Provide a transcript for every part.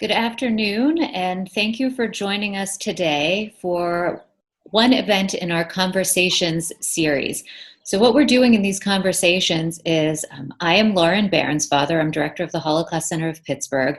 Good afternoon, and thank you for joining us today for one event in our Conversations series. So what we're doing in these conversations is, I am Apter Bairnsfather. I'm director of the Holocaust Center of Pittsburgh,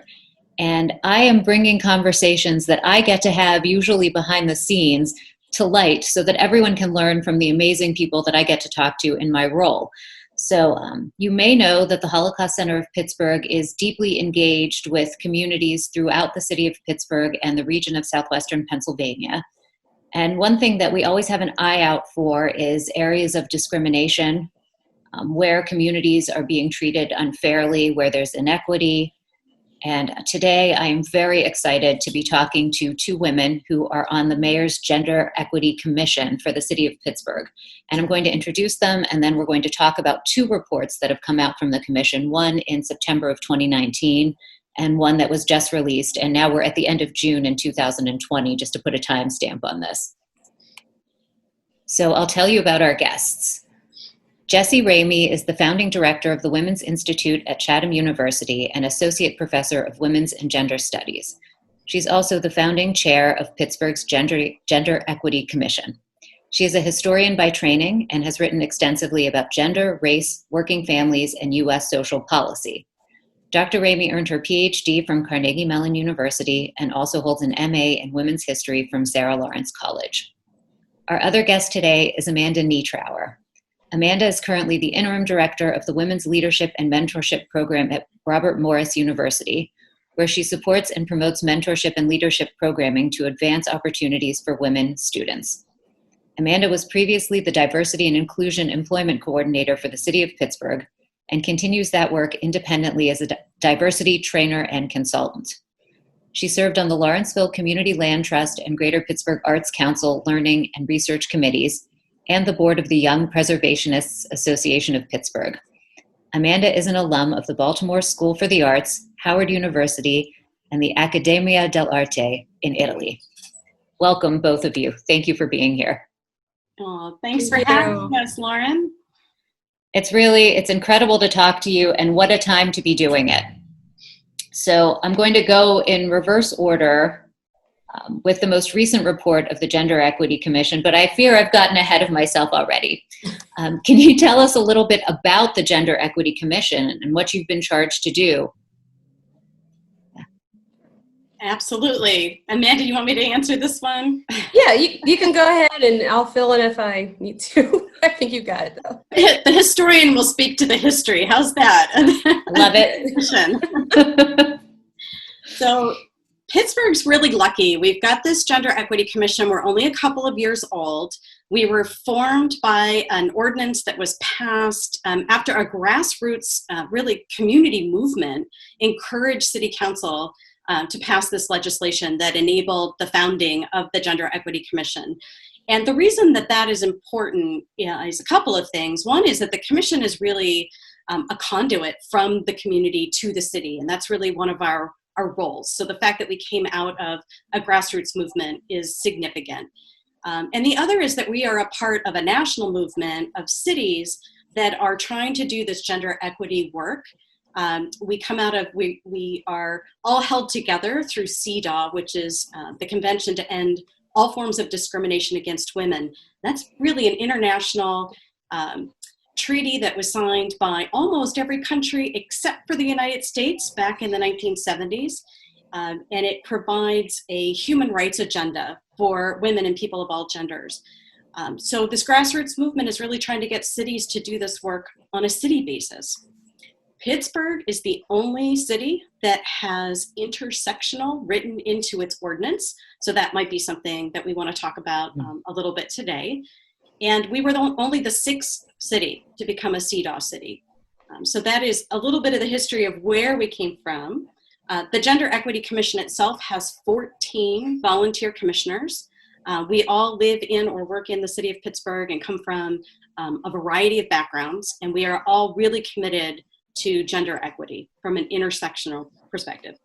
and I am bringing conversations that I get to have usually behind the scenes to light so that everyone can learn from the amazing people that I get to talk to in my role. So you may know that the Holocaust Center of Pittsburgh is deeply engaged with communities throughout the city of Pittsburgh and the region of southwestern Pennsylvania. And one thing that we always have an eye out for is areas of discrimination, where communities are being treated unfairly, where there's inequity. And today I am very excited to be talking to two women who are on the Mayor's Gender Equity Commission for the city of Pittsburgh. And I'm going to introduce them, and then we're going to talk about two reports that have come out from the commission, one in September of 2019 and one that was just released. And now we're at the end of June in 2020, just to put a timestamp on this. So I'll tell you about our guests. Jessie Ramey is the founding director of the Women's Institute at Chatham University and associate professor of Women's and Gender Studies. She's also the founding chair of Pittsburgh's Gender Equity Commission. She is a historian by training and has written extensively about gender, race, working families, and U.S. social policy. Dr. Ramey earned her Ph.D. from Carnegie Mellon University and also holds an M.A. in Women's History from Sarah Lawrence College. Our other guest today is Amanda Neatrour. Amanda is currently the interim director of the Women's Leadership and Mentorship Program at Robert Morris University, where she supports and promotes mentorship and leadership programming to advance opportunities for women students. Amanda was previously the Diversity and Inclusion Employment Coordinator for the City of Pittsburgh and continues that work independently as a diversity trainer and consultant. She served on the Lawrenceville Community Land Trust and Greater Pittsburgh Arts Council Learning and Research Committees, and the board of the Young Preservationists Association of Pittsburgh. Amanda is an alum of the Baltimore School for the Arts, Howard University, and the Accademia dell'Arte in Italy. Welcome, both of you. Thank you for being here. Oh, thanks for having us, Lauren. It's incredible to talk to you, and what a time to be doing it. So I'm going to go in reverse order with the most recent report of the Gender Equity Commission, but I fear I've gotten ahead of myself already. Can you tell us a little bit about the Gender Equity Commission and what you've been charged to do? Absolutely. Amanda, you want me to answer this one? Yeah, you can go ahead and I'll fill in if I need to. I think you got it though. The historian will speak to the history. How's that? Love it. So Pittsburgh's really lucky. We've got this Gender Equity Commission. We're only a couple of years old. We were formed by an ordinance that was passed after a grassroots, really community movement encouraged City Council to pass this legislation that enabled the founding of the Gender Equity Commission. And the reason that that is important is a couple of things. One is that the commission is really a conduit from the community to the city, and that's really one of our roles. So the fact that we came out of a grassroots movement is significant. And the other is that we are a part of a national movement of cities that are trying to do this gender equity work. We are all held together through CEDAW, which is the Convention to End All Forms of Discrimination Against Women. That's really an international treaty that was signed by almost every country except for the United States back in the 1970s. And it provides a human rights agenda for women and people of all genders. So this grassroots movement is really trying to get cities to do this work on a city basis. Pittsburgh is the only city that has intersectional written into its ordinance. So that might be something that we want to talk about a little bit today. And we were only the sixth city to become a CEDAW city. So that is a little bit of the history of where we came from. The Gender Equity Commission itself has 14 volunteer commissioners. We all live in or work in the city of Pittsburgh and come from a variety of backgrounds. And we are all really committed to gender equity from an intersectional perspective.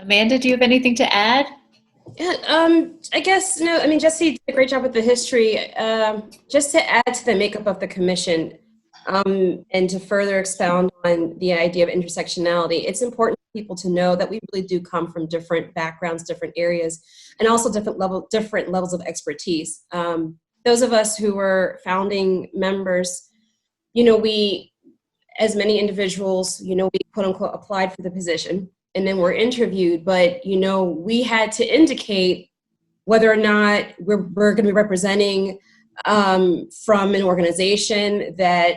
Amanda, do you have anything to add? Yeah, I guess, no, I mean, Jessie did a great job with the history. Just to add to the makeup of the commission and to further expound on the idea of intersectionality, it's important to people to know that we really do come from different backgrounds, different areas, and also different levels of expertise. Those of us who were founding members, we, as many individuals, we quote unquote applied for the position and then were interviewed, but, we had to indicate whether or not we're going to be representing from an organization that,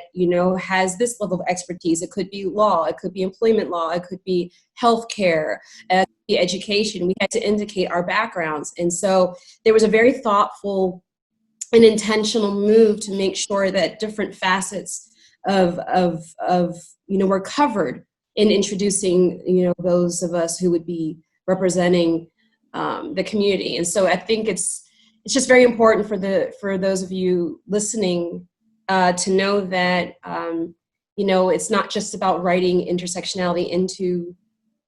has this level of expertise. It could be law, it could be employment law, it could be healthcare, it could be education. We had to indicate our backgrounds. And so there was a very thoughtful and intentional move to make sure that different facets of were covered in introducing, those of us who would be representing the community. And so I think it's just very important for those of you listening to know that it's not just about writing intersectionality into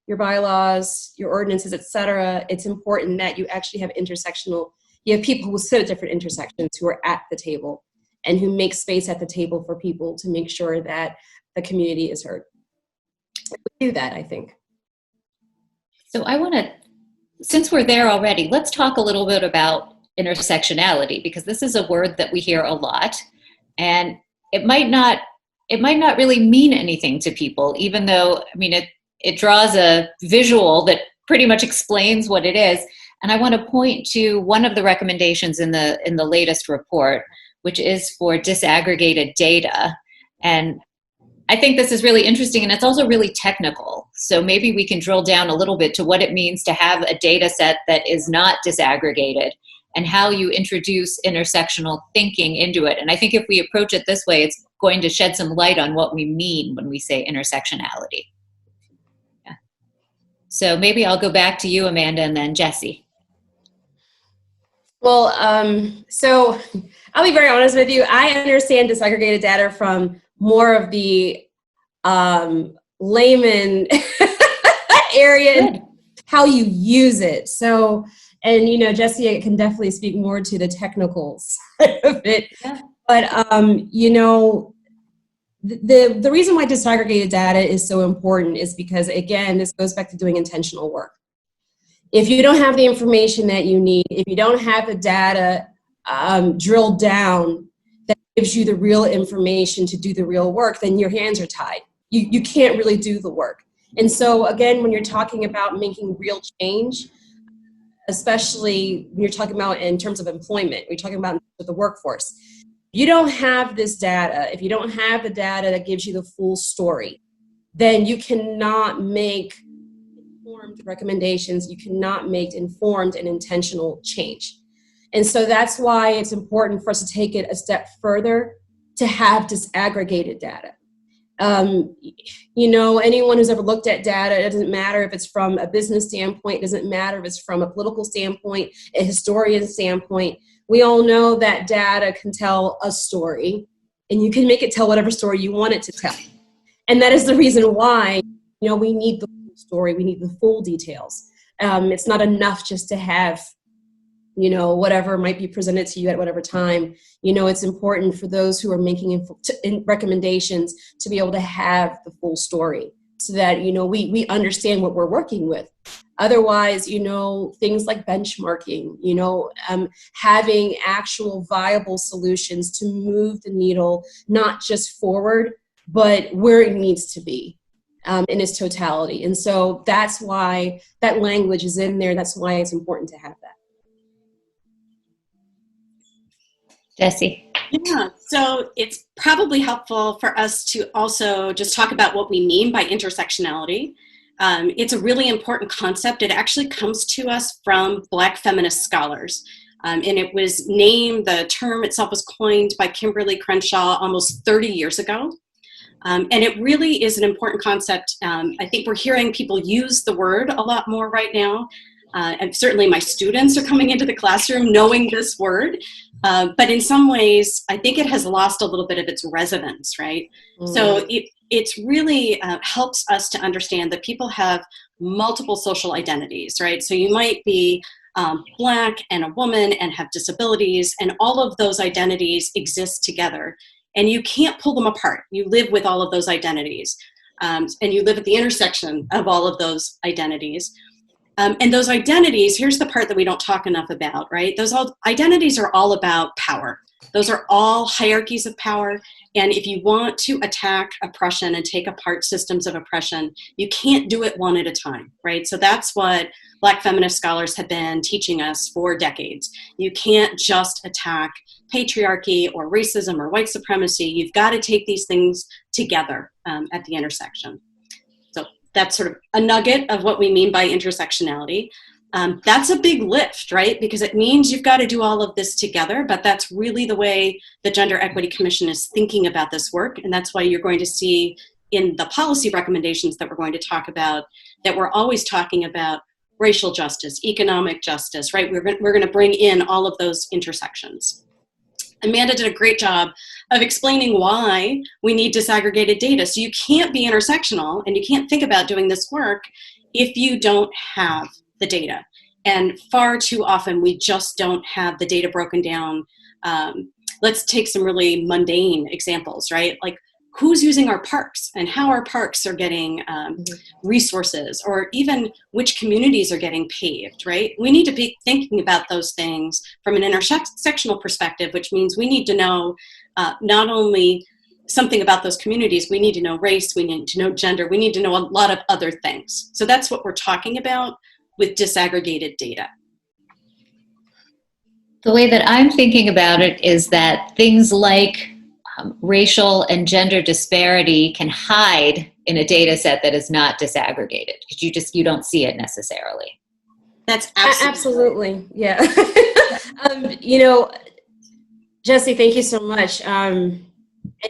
your bylaws, your ordinances, etc. It's important that you actually have you have people who sit at different intersections who are at the table and who make space at the table for people to make sure that the community is heard. We do that, I think. So I want to, since we're there already, let's talk a little bit about intersectionality, because this is a word that we hear a lot, and it might not really mean anything to people, even though, it draws a visual that pretty much explains what it is. And I want to point to one of the recommendations in the latest report, which is for disaggregated data. And I think this is really interesting, and it's also really technical. So maybe we can drill down a little bit to what it means to have a data set that is not disaggregated and how you introduce intersectional thinking into it. And I think if we approach it this way, it's going to shed some light on what we mean when we say intersectionality. Yeah. So maybe I'll go back to you, Amanda, and then Jessie. Well, so I'll be very honest with you. I understand disaggregated data from more of the layman area and how you use it. So, and Jessie can definitely speak more to the technical side of it. Yeah. But the reason why disaggregated data is so important is because, again, this goes back to doing intentional work. If you don't have the information that you need, if you don't have the data drilled down that gives you the real information to do the real work, then your hands are tied. You can't really do the work. And so, again, when you're talking about making real change, especially when you're talking about in terms of employment, you're talking about the workforce, you don't have this data. If you don't have the data that gives you the full story, then you cannot make informed recommendations. You cannot make informed and intentional change. And so that's why it's important for us to take it a step further to have disaggregated data. Anyone who's ever looked at data, it doesn't matter if it's from a business standpoint, it doesn't matter if it's from a political standpoint, a historian standpoint. We all know that data can tell a story, and you can make it tell whatever story you want it to tell. And that is the reason why, we need the full story, we need the full details. It's not enough just to have, whatever might be presented to you at whatever time. It's important for those who are making recommendations to be able to have the full story so that, we understand what we're working with. Otherwise, things like benchmarking, having actual viable solutions to move the needle, not just forward, but where it needs to be in its totality. And so that's why that language is in there. That's why it's important to have that. Jessie. Yeah, so it's probably helpful for us to also just talk about what we mean by intersectionality. It's a really important concept. It actually comes to us from Black feminist scholars. And it was named, the term itself was coined by Kimberly Crenshaw almost 30 years ago. And it really is an important concept. I think we're hearing people use the word a lot more right now. And certainly my students are coming into the classroom knowing this word. But in some ways, I think it has lost a little bit of its resonance, right? Mm. So it's really helps us to understand that people have multiple social identities, right? So you might be Black and a woman and have disabilities, and all of those identities exist together. And you can't pull them apart. You live with all of those identities. and you live at the intersection of all of those identities. And those identities, here's the part that we don't talk enough about, right? Identities are all about power. Those are all hierarchies of power. And if you want to attack oppression and take apart systems of oppression, you can't do it one at a time, right? So that's what Black feminist scholars have been teaching us for decades. You can't just attack patriarchy or racism or white supremacy. You've got to take these things together at the intersection. So that's sort of a nugget of what we mean by intersectionality. That's a big lift, right? Because it means you've got to do all of this together, but that's really the way the Gender Equity Commission is thinking about this work. And that's why you're going to see in the policy recommendations that we're going to talk about, that we're always talking about racial justice, economic justice, right? We're going to bring in all of those intersections. Amanda did a great job of explaining why we need disaggregated data. So you can't be intersectional and you can't think about doing this work if you don't have the data. And far too often we just don't have the data broken down. Let's take some really mundane examples, right? Like who's using our parks and how our parks are getting resources, or even which communities are getting paved, right? We need to be thinking about those things from an intersectional perspective, which means we need to know not only something about those communities, we need to know race, we need to know gender, we need to know a lot of other things. So that's what we're talking about with disaggregated data. The way that I'm thinking about it is that things like racial and gender disparity can hide in a data set that is not disaggregated because you don't see it necessarily. That's absolutely yeah. Jessie, thank you so much. And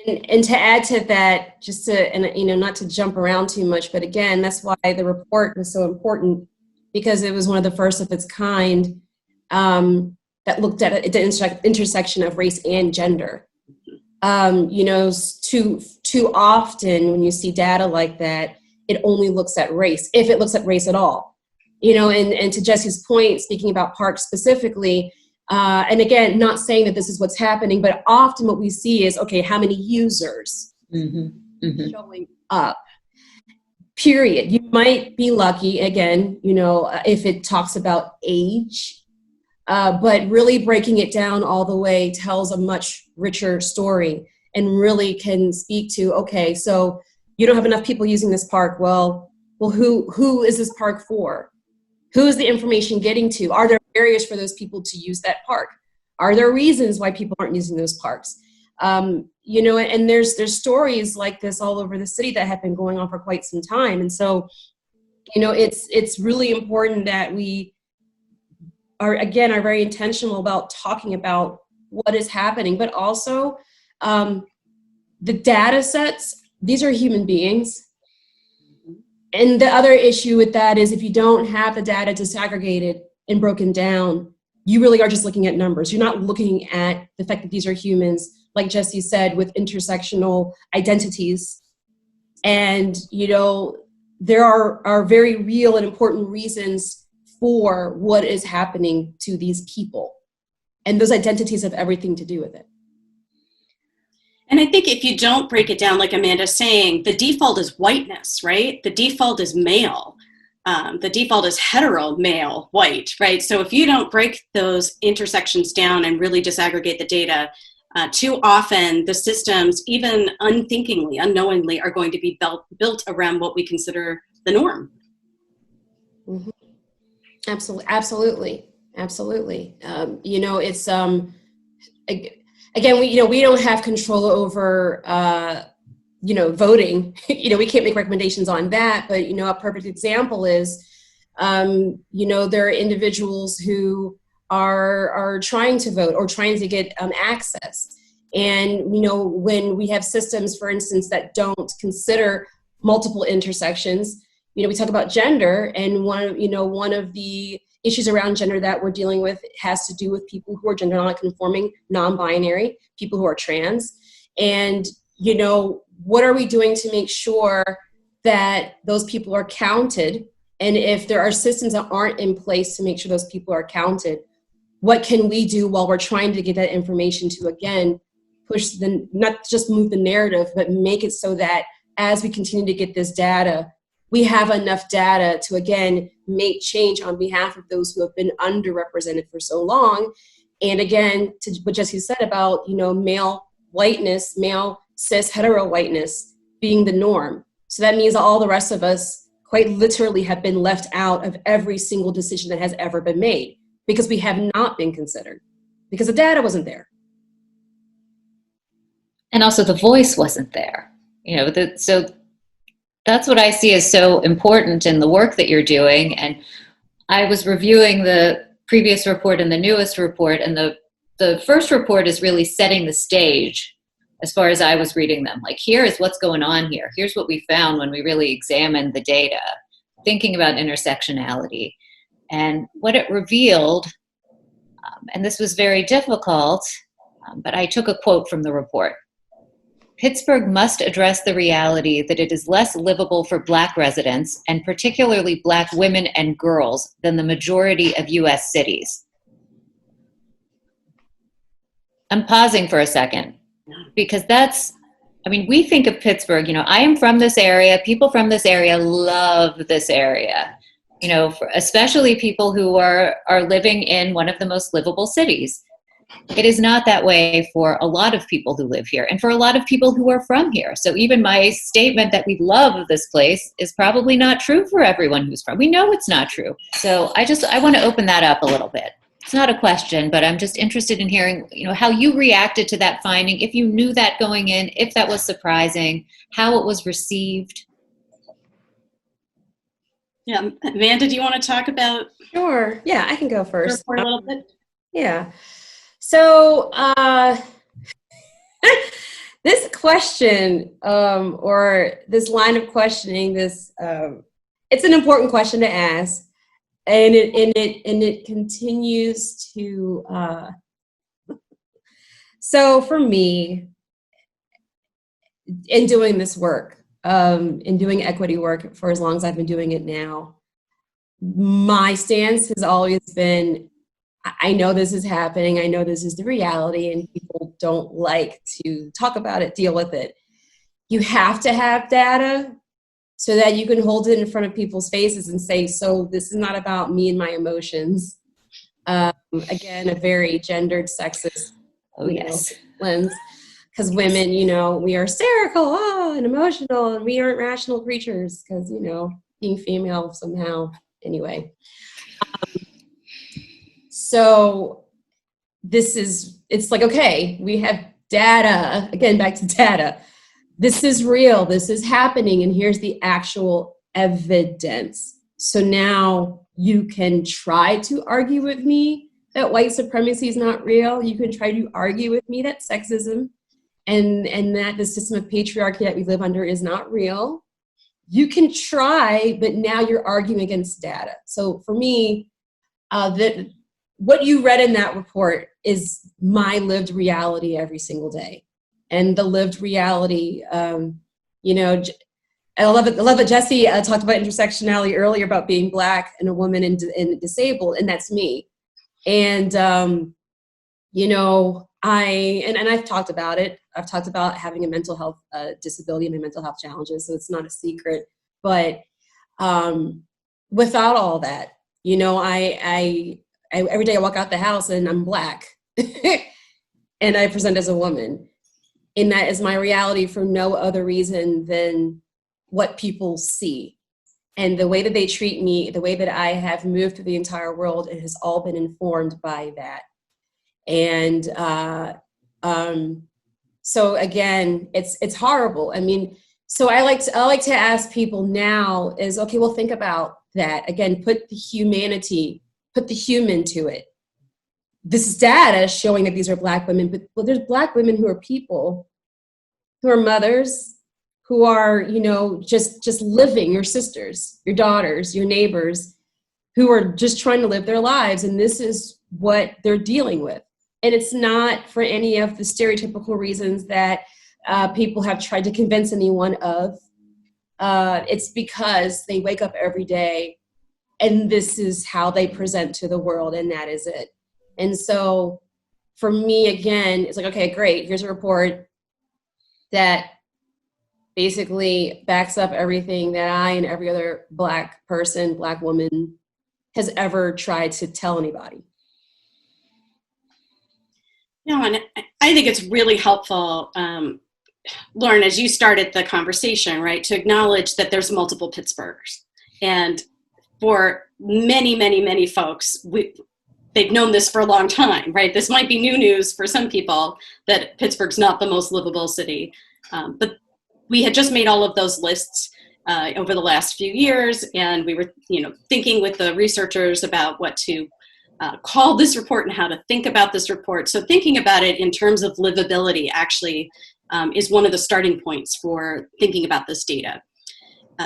to add to that, just to, and not to jump around too much, but again, that's why the report was so important, because it was one of the first of its kind that looked at the intersection of race and gender. Too often when you see data like that, it only looks at race, if it looks at race at all. And to Jessie's point, speaking about parks specifically, and again, not saying that this is what's happening, but often what we see is, okay, how many users showing up? Period. You might be lucky, again, if it talks about age, but really breaking it down all the way tells a much richer story and really can speak to, okay, so you don't have enough people using this park. Well, who is this park for? Who is the information getting to? Are there barriers for those people to use that park? Are there reasons why people aren't using those parks? And there's stories like this all over the city that have been going on for quite some time. And so, it's really important that we are very intentional about talking about what is happening, but also the data sets, these are human beings. And the other issue with that is if you don't have the data disaggregated and broken down, you really are just looking at numbers. You're not looking at the fact that these are humans, like Jessie said, with intersectional identities. And, there are very real and important reasons for what is happening to these people. And those identities have everything to do with it. And I think if you don't break it down, like Amanda's saying, the default is whiteness, right? The default is male. The default is hetero, male, white, right? So if you don't break those intersections down and really disaggregate the data, too often the systems, even unthinkingly, unknowingly, are going to be built around what we consider the norm. Mm-hmm. Absolutely. It's again, we don't have control over voting. We can't make recommendations on that. But a perfect example is there are individuals who are trying to vote or trying to get access. And when we have systems, for instance, that don't consider multiple intersections, we talk about gender, and one of the issues around gender that we're dealing with has to do with people who are gender non-conforming, non-binary, people who are trans. And, what are we doing to make sure that those people are counted? And if there are systems that aren't in place to make sure those people are counted, what can we do while we're trying to get that information to, again, push not just move the narrative, but make it so that as we continue to get this data, we have enough data to, again, make change on behalf of those who have been underrepresented for so long. And again, to what Jessie said about, male whiteness, male cis hetero whiteness being the norm. So that means all the rest of us quite literally have been left out of every single decision that has ever been made because we have not been considered, because the data wasn't there. And also the voice wasn't there. So that's what I see as so important in the work that you're doing. And I was reviewing the previous report and the newest report, and the first report is really setting the stage as far as I was reading them. Like, here is what's going on here. Here's what we found when we really examined the data, thinking about intersectionality. And what it revealed, and this was very difficult, but I took a quote from the report. Pittsburgh must address the reality that it is less livable for Black residents, and particularly Black women and girls, than the majority of U.S. cities. I'm pausing for a second, because we think of Pittsburgh, I am from this area, people from this area love this area, especially people who are living in one of the most livable cities. It is not that way for a lot of people who live here and for a lot of people who are from here. So even my statement that we love this place is probably not true for everyone who's from. We know it's not true. So I want to open that up a little bit. It's not a question, but I'm just interested in hearing, how you reacted to that finding, if you knew that going in, if that was surprising, how it was received. Yeah, Amanda, do you want to talk about? Sure. Yeah, I can go first. For a little bit. Yeah. So this question, or this line of questioning, it's an important question to ask, and it continues to. So for me, in doing this work, in doing equity work for as long as I've been doing it now, my stance has always been, I know this is happening. I know this is the reality, and people don't like to talk about it, deal with it. You have to have data so that you can hold it in front of people's faces and say, so this is not about me and my emotions. Again, a very gendered, sexist lens. Because women, we are hysterical and emotional, and we aren't rational creatures because, being female somehow. Anyway. So it's like, okay, we have data, again, back to data. This is real, this is happening, and here's the actual evidence. So now you can try to argue with me that white supremacy is not real. You can try to argue with me that sexism and that the system of patriarchy that we live under is not real. You can try, but now you're arguing against data. So for me, what you read in that report is my lived reality every single day. And the lived reality, I love that Jessie talked about intersectionality earlier, about being Black and a woman and disabled, and that's me. And, I've talked about it. I've talked about having a mental health disability and my mental health challenges, so it's not a secret. But without all that, I every day I walk out the house and I'm Black and I present as a woman. And that is my reality for no other reason than what people see. And the way that they treat me, the way that I have moved through the entire world, it has all been informed by that. And so again, it's horrible. So I like to ask people now is, okay, well, think about that. Again, put the humanity, put the human to it. This is data showing that these are Black women, but there's Black women who are people, who are mothers, who are, just living, your sisters, your daughters, your neighbors, who are just trying to live their lives. And this is what they're dealing with. And it's not for any of the stereotypical reasons that people have tried to convince anyone of. It's because they wake up every day and this is how they present to the world, and that is it. And so for me, again, it's like, okay, great, here's a report that basically backs up everything that I and every other Black person, Black woman has ever tried to tell anybody. No, and I think it's really helpful, Lauren, as you started the conversation, right, to acknowledge that there's multiple Pittsburghs. And for many, many, many folks, they've known this for a long time, right? This might be new news for some people that Pittsburgh's not the most livable city. But we had just made all of those lists over the last few years, and we were, thinking with the researchers about what to call this report and how to think about this report. So thinking about it in terms of livability actually is one of the starting points for thinking about this data.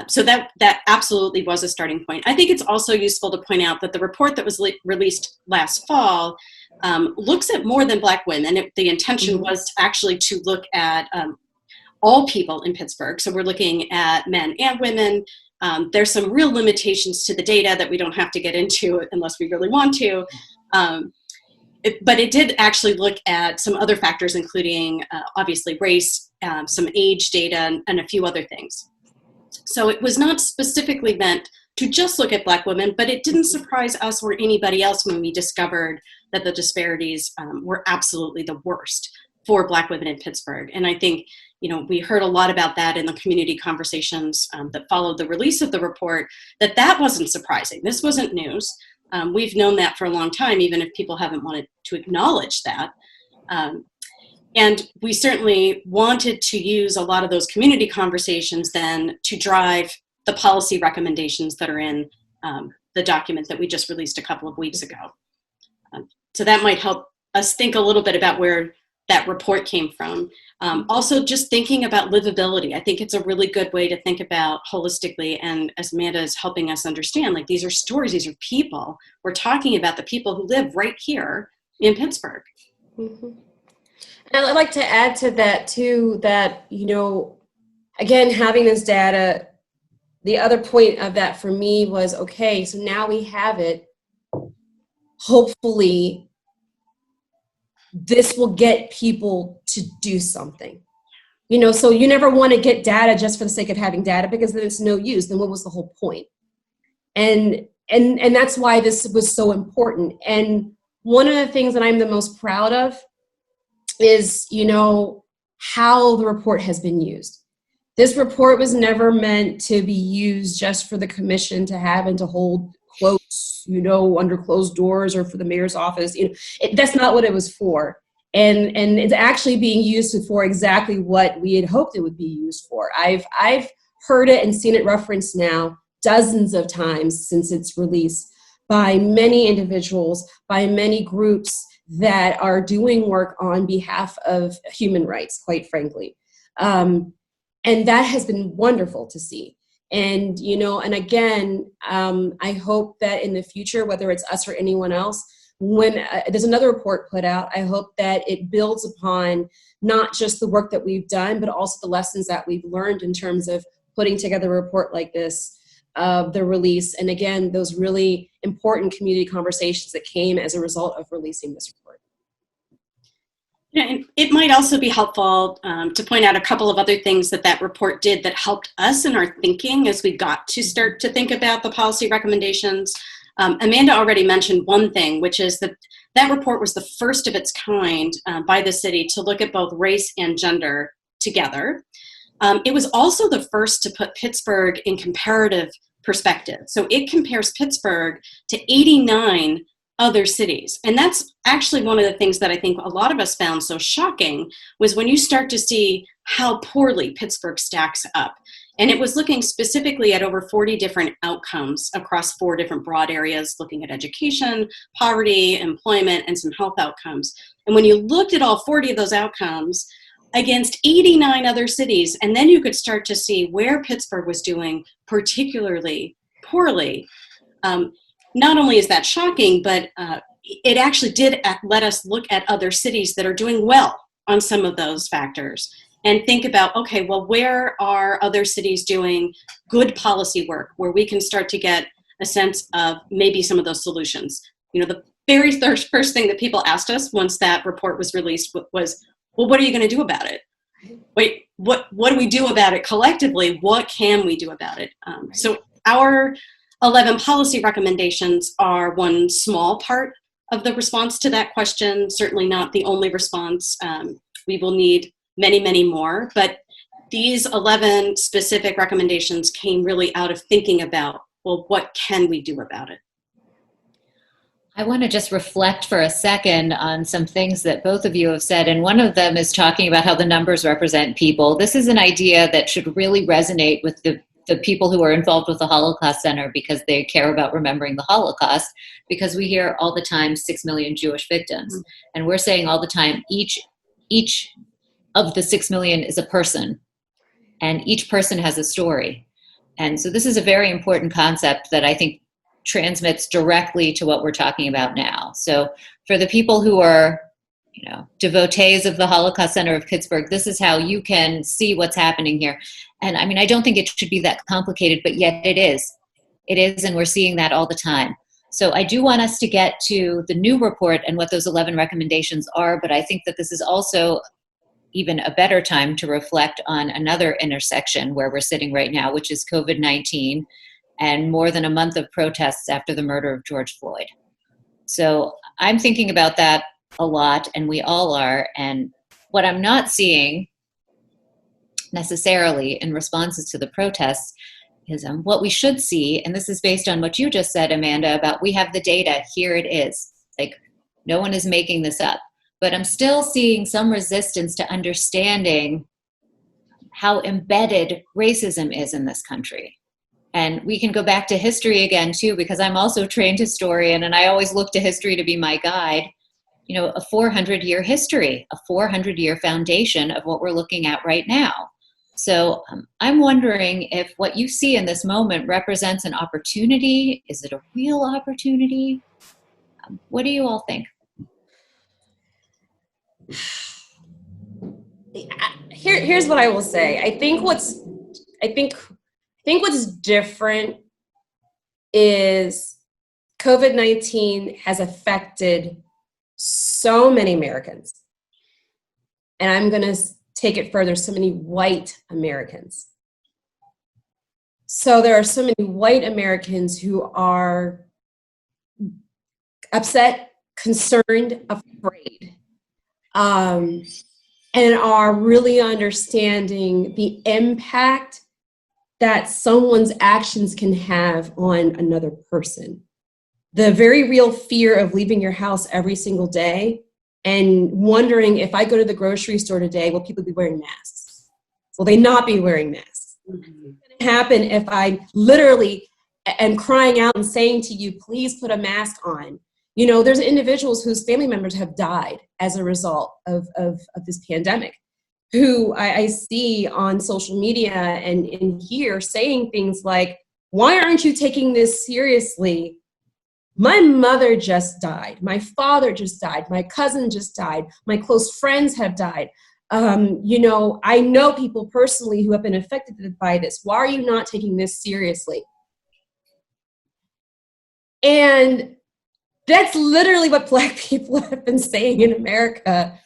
So that absolutely was a starting point. I think it's also useful to point out that the report that was released last fall looks at more than Black women. The intention was actually to look at all people in Pittsburgh. So we're looking at men and women. There's some real limitations to the data that we don't have to get into unless we really want to. But it did actually look at some other factors, including obviously race, some age data, and a few other things. So it was not specifically meant to just look at Black women, but it didn't surprise us or anybody else when we discovered that the disparities were absolutely the worst for Black women in Pittsburgh. And I think, we heard a lot about that in the community conversations that followed the release of the report, that wasn't surprising. This wasn't news. We've known that for a long time, even if people haven't wanted to acknowledge that. And we certainly wanted to use a lot of those community conversations then to drive the policy recommendations that are in the document that we just released a couple of weeks ago. So that might help us think a little bit about where that report came from. Also, just thinking about livability. I think it's a really good way to think about holistically. And as Amanda is helping us understand, like, these are stories, these are people. We're talking about the people who live right here in Pittsburgh. Mm-hmm. And I'd like to add to that too, that, again, having this data, the other point of that for me was, okay, so now we have it. Hopefully, this will get people to do something. So you never want to get data just for the sake of having data, because then it's no use. Then what was the whole point? And that's why this was so important. And one of the things that I'm the most proud of is, how the report has been used. This report was never meant to be used just for the commission to have and to hold quotes, under closed doors, or for the mayor's office. That's not what it was for. And it's actually being used for exactly what we had hoped it would be used for. I've heard it and seen it referenced now dozens of times since its release by many individuals, by many groups that are doing work on behalf of human rights, quite frankly. And that has been wonderful to see. And, and again, I hope that in the future, whether it's us or anyone else, when there's another report put out, I hope that it builds upon not just the work that we've done, but also the lessons that we've learned in terms of putting together a report like this, the release, and again, those really important community conversations that came as a result of releasing this report. And it might also be helpful to point out a couple of other things that report did that helped us in our thinking as we got to start to think about the policy recommendations. Amanda already mentioned one thing, which is that report was the first of its kind by the city to look at both race and gender together. It was also the first to put Pittsburgh in comparative perspective. So it compares Pittsburgh to 89 other cities. And that's actually one of the things that I think a lot of us found so shocking, was when you start to see how poorly Pittsburgh stacks up. And it was looking specifically at over 40 different outcomes across 4 different broad areas, looking at education, poverty, employment, and some health outcomes. And when you looked at all 40 of those outcomes against 89 other cities, and then you could start to see where Pittsburgh was doing particularly poorly. Not only is that shocking, but it actually did let us look at other cities that are doing well on some of those factors and think about, okay, well, where are other cities doing good policy work where we can start to get a sense of maybe some of those solutions? The very first thing that people asked us once that report was released was, well, what are you going to do about it? wait, what do we do about it collectively? What can we do about it? So our 11 policy recommendations are one small part of the response to that question, certainly not the only response. We will need many, many more, but these 11 specific recommendations came really out of thinking about, well, what can we do about it? I want to just reflect for a second on some things that both of you have said, and one of them is talking about how the numbers represent people. This is an idea that should really resonate with the people who are involved with the Holocaust Center because they care about remembering the Holocaust, because we hear all the time 6 million Jewish victims. Mm-hmm. And we're saying all the time, each of the 6 million is a person, and each person has a story. And so this is a very important concept that I think transmits directly to what we're talking about now. So for the people who are, devotees of the Holocaust Center of Pittsburgh, this is how you can see what's happening here. And I mean, I don't think it should be that complicated, but yet it is. It is, and we're seeing that all the time. So I do want us to get to the new report and what those 11 recommendations are, but I think that this is also even a better time to reflect on another intersection where we're sitting right now, which is COVID-19 and more than a month of protests after the murder of George Floyd. So I'm thinking about that a lot, and we all are. And what I'm not seeing necessarily in responses to the protests is what we should see, and this is based on what you just said, Amanda, about we have the data, here it is. Like, no one is making this up. But I'm still seeing some resistance to understanding how embedded racism is in this country. And we can go back to history again, too, because I'm also a trained historian, and I always look to history to be my guide. A 400-year history, a 400-year foundation of what we're looking at right now. So I'm wondering if what you see in this moment represents an opportunity. Is it a real opportunity? What do you all think? Here's what I will say. I think what's different is COVID-19 has affected so many Americans. And I'm going to take it further, so many white Americans. So there are so many white Americans who are upset, concerned, afraid, and are really understanding the impact that someone's actions can have on another person. The very real fear of leaving your house every single day and wondering, if I go to the grocery store today, will people be wearing masks? Will they not be wearing masks? Mm-hmm. What's going to happen if I literally am crying out and saying to you, please put a mask on? There's individuals whose family members have died as a result of this pandemic, who I see on social media and hear saying things like, why aren't you taking this seriously? My mother just died. My father just died. My cousin just died. My close friends have died. I know people personally who have been affected by this. Why are you not taking this seriously? And that's literally what Black people have been saying in America.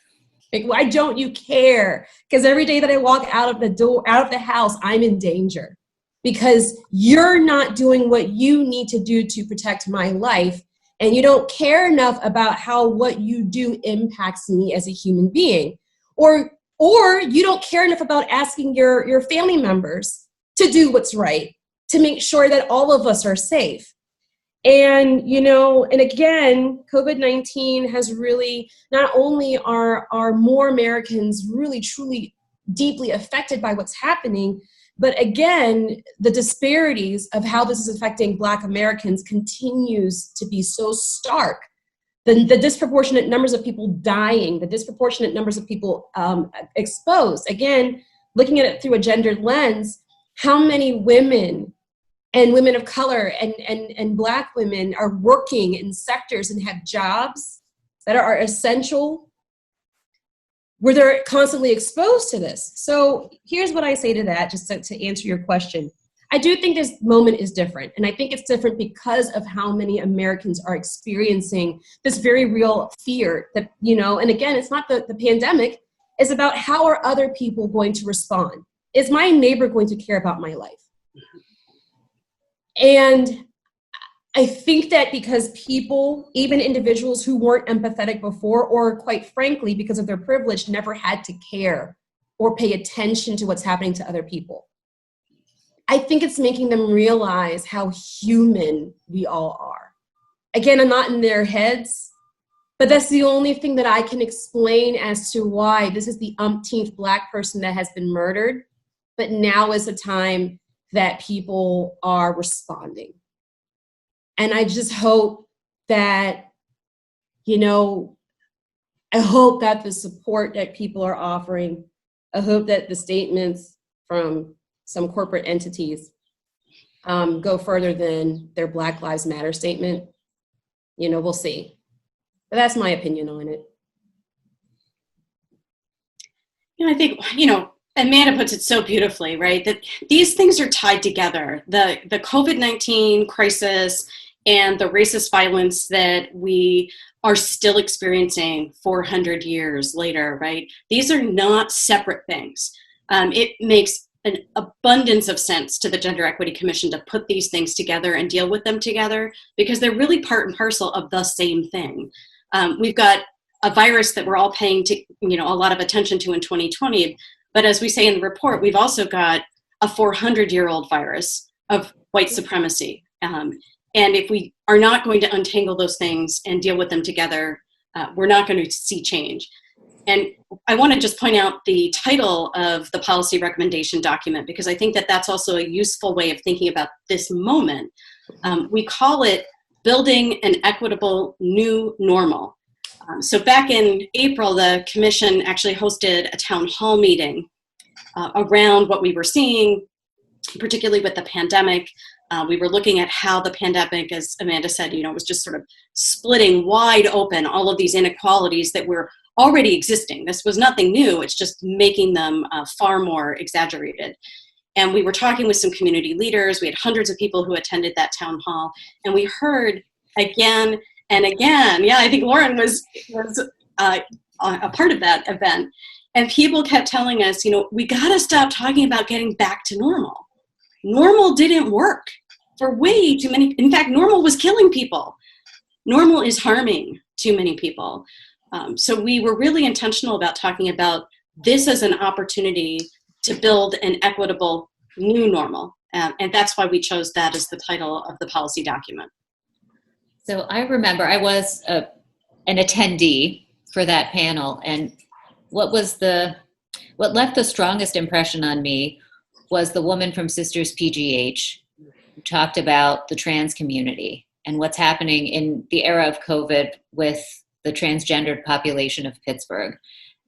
Like, why don't you care? Because every day that I walk out of the house, I'm in danger. Because you're not doing what you need to do to protect my life, and you don't care enough about how what you do impacts me as a human being. Or you don't care enough about asking your family members to do what's right, to make sure that all of us are safe. And, and again, COVID-19 has really, not only are more Americans really, truly, deeply affected by what's happening, but again, the disparities of how this is affecting Black Americans continues to be so stark. The disproportionate numbers of people dying, the disproportionate numbers of people exposed. Again, looking at it through a gendered lens, how many women and women of color and Black women are working in sectors and have jobs that are essential, where they're constantly exposed to this. So here's what I say to that, just to answer your question. I do think this moment is different. And I think it's different because of how many Americans are experiencing this very real fear that, and again, it's not the pandemic, is about how are other people going to respond? Is my neighbor going to care about my life? And I think that because people, even individuals who weren't empathetic before, or quite frankly, because of their privilege, never had to care or pay attention to what's happening to other people, I think it's making them realize how human we all are. Again, I'm not in their heads, but that's the only thing that I can explain as to why this is the umpteenth Black person that has been murdered, but now is the time that people are responding. And I just hope that, I hope that the support that people are offering, I hope that the statements from some corporate entities go further than their Black Lives Matter statement. We'll see. But that's my opinion on it. I think, Amanda puts it so beautifully, right? That these things are tied together. The COVID-19 crisis and the racist violence that we are still experiencing 400 years later, right? These are not separate things. It makes an abundance of sense to the Gender Equity Commission to put these things together and deal with them together, because they're really part and parcel of the same thing. We've got a virus that we're all paying a lot of attention to in 2020, but as we say in the report, we've also got a 400-year-old virus of white supremacy. And if we are not going to untangle those things and deal with them together, we're not going to see change. And I want to just point out the title of the policy recommendation document, because I think that that's also a useful way of thinking about this moment. We call it Building an Equitable New Normal. So back in April, the commission actually hosted a town hall meeting around what we were seeing, particularly with the pandemic. We were looking at how the pandemic, as Amanda said, was just sort of splitting wide open all of these inequalities that were already existing. This was nothing new. It's just making them far more exaggerated. And we were talking with some community leaders. We had hundreds of people who attended that town hall. And we heard again and again, I think Lauren was a part of that event. And people kept telling us, we got to stop talking about getting back to normal. Normal didn't work for way too many. In fact, normal was killing people. Normal is harming too many people. So we were really intentional about talking about this as an opportunity to build an equitable new normal. And that's why we chose that as the title of the policy document. So I remember I was an attendee for that panel, and what left the strongest impression on me was the woman from Sisters PGH who talked about the trans community and what's happening in the era of COVID with the transgendered population of Pittsburgh.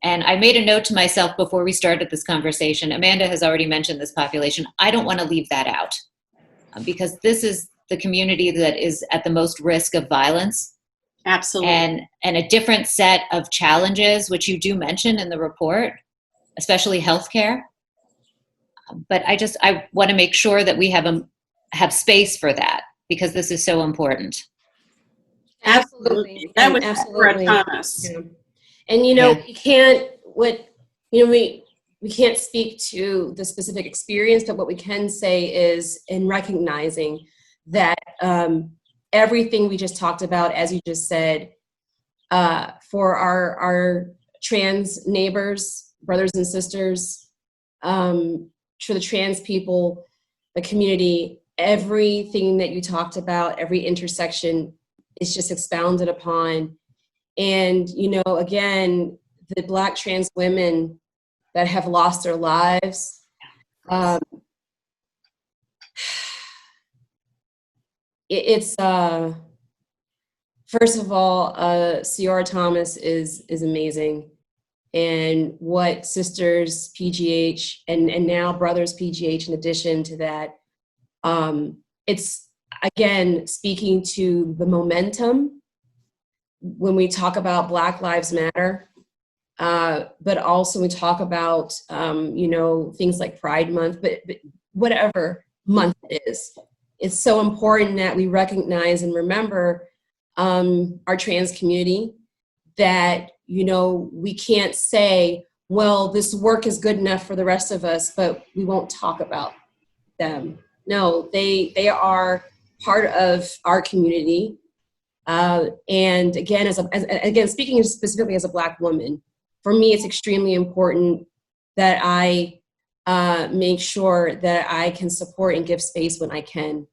And I made a note to myself before we started this conversation. Amanda has already mentioned this population. I don't want to leave that out because this is the community that is at the most risk of violence. Absolutely. And a different set of challenges, which you do mention in the report, especially healthcare. But I want to make sure that we have space for that, because this is so important. Absolutely. That was absolutely. Thomas. Yeah. And we can't speak to the specific experience, but what we can say is in recognizing that everything we just talked about, as you just said, for our trans neighbors, brothers and sisters, for the trans people, the community, everything that you talked about, every intersection is just expounded upon. And, again, the Black trans women that have lost their lives, it's first of all, Ciara Thomas is amazing. And what Sisters PGH and now Brothers PGH, in addition to that, it's, again, speaking to the momentum when we talk about Black Lives Matter, but also we talk about, things like Pride Month, but whatever month it is, it's so important that we recognize and remember our trans community, that, we can't say, well, this work is good enough for the rest of us, but we won't talk about them. No, they are part of our community. And again, again, speaking specifically as a Black woman, for me, it's extremely important that I make sure that I can support and give space when I can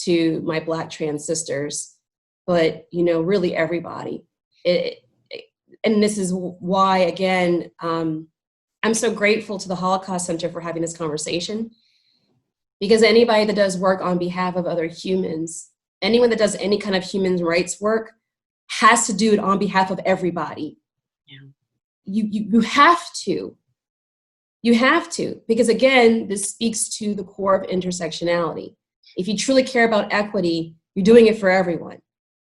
to my Black trans sisters, but, you know, really everybody. And this is why, again, I'm so grateful to the Holocaust Center for having this conversation, because anybody that does work on behalf of other humans, anyone that does any kind of human rights work has to do it on behalf of everybody. Yeah. You have to. You have to, because again, this speaks to the core of intersectionality. If you truly care about equity, you're doing it for everyone.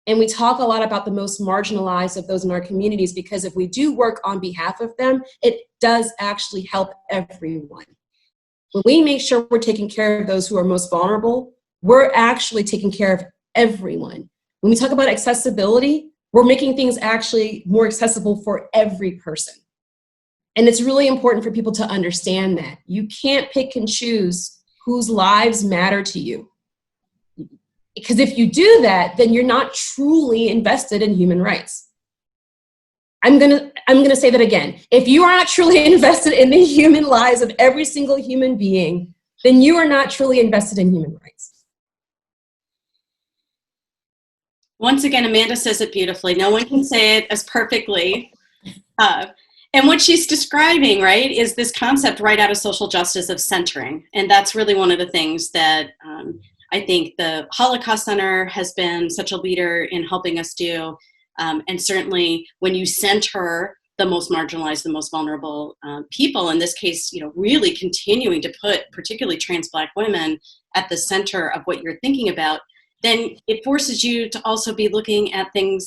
And we talk a lot about the most marginalized of those in our communities, because if we do work on behalf of them, it does actually help everyone. When we make sure we're taking care of those who are most vulnerable, we're actually taking care of everyone. When we talk about accessibility, we're making things actually more accessible for every person. And it's really important for people to understand that. You can't pick and choose whose lives matter to you. Because if you do that, then you're not truly invested in human rights. I'm gonna say that again. If you are not truly invested in the human lives of every single human being, then you are not truly invested in human rights. Once again, Amanda says it beautifully. No one can say it as perfectly. And what she's describing, right, is this concept right out of social justice of centering. And that's really one of the things that I think the Holocaust Center has been such a leader in helping us do. And certainly when you center the most marginalized, the most vulnerable people, in this case, you know, really continuing to put particularly trans Black women at the center of what you're thinking about, then it forces you to also be looking at things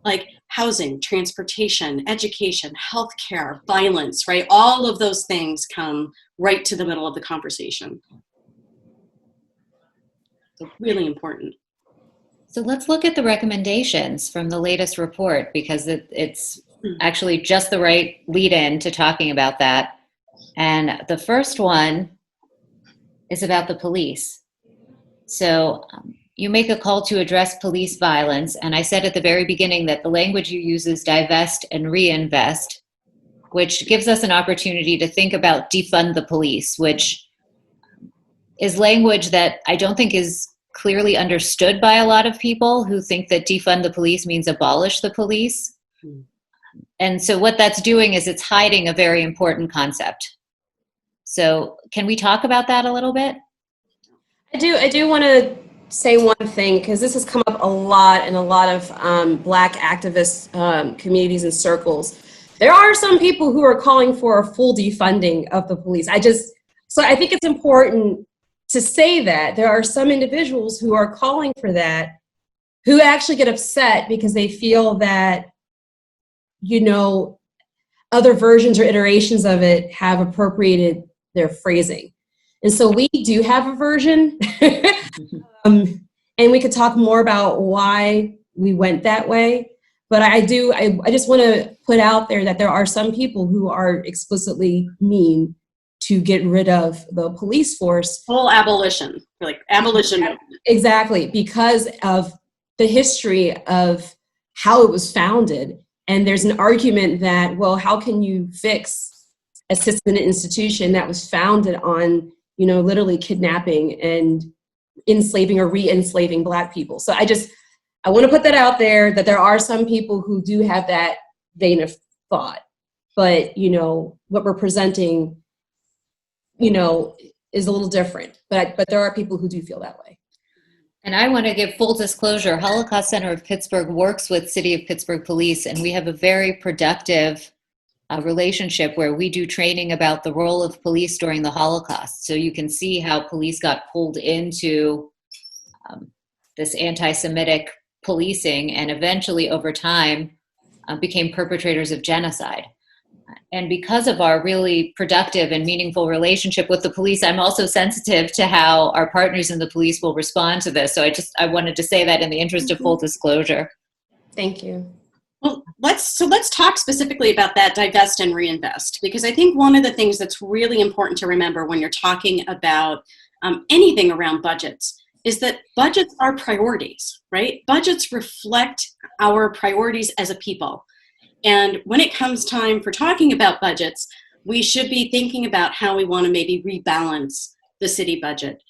like housing, transportation, education, healthcare, violence, right? All of those things come right to the middle of the conversation. So really important. So let's look at the recommendations from the latest report, because it's actually just the right lead in to talking about that. And the first one is about the police. So you make a call to address police violence. And I said at the very beginning that the language you use is divest and reinvest, which gives us an opportunity to think about defund the police, which is language that I don't think is clearly understood by a lot of people who think that defund the police means abolish the police. And so what that's doing is it's hiding a very important concept. So can we talk about that a little bit? I do want to say one thing, because this has come up a lot in a lot of Black activist communities and circles. There are some people who are calling for a full defunding of the police. So I think it's important to say that there are some individuals who are calling for that, who actually get upset because they feel that, you know, other versions or iterations of it have appropriated their phrasing. And so we do have a version, and we could talk more about why we went that way. But I just want to put out there that there are some people who are explicitly mean to get rid of the police force. Full abolition, like abolition. Exactly, because of the history of how it was founded. And there's an argument that, well, how can you fix a system and institution that was founded on, you know, literally kidnapping and enslaving or re-enslaving Black people? So I want to put that out there, that there are some people who do have that vein of thought. But, you know, what we're presenting, you know, is a little different, but there are people who do feel that way. And I want to give full disclosure. Holocaust Center of Pittsburgh works with City of Pittsburgh Police, and we have a very productive relationship where we do training about the role of police during the Holocaust. So you can see how police got pulled into this anti-Semitic policing, and eventually over time became perpetrators of genocide. And because of our really productive and meaningful relationship with the police, I'm also sensitive to how our partners in the police will respond to this. So I wanted to say that in the interest of full disclosure. Thank you. Well, let's talk specifically about that divest and reinvest, because I think one of the things that's really important to remember when you're talking about anything around budgets is that budgets are priorities, right? Budgets reflect our priorities as a people. And when it comes time for talking about budgets, we should be thinking about how we want to maybe rebalance the city budget.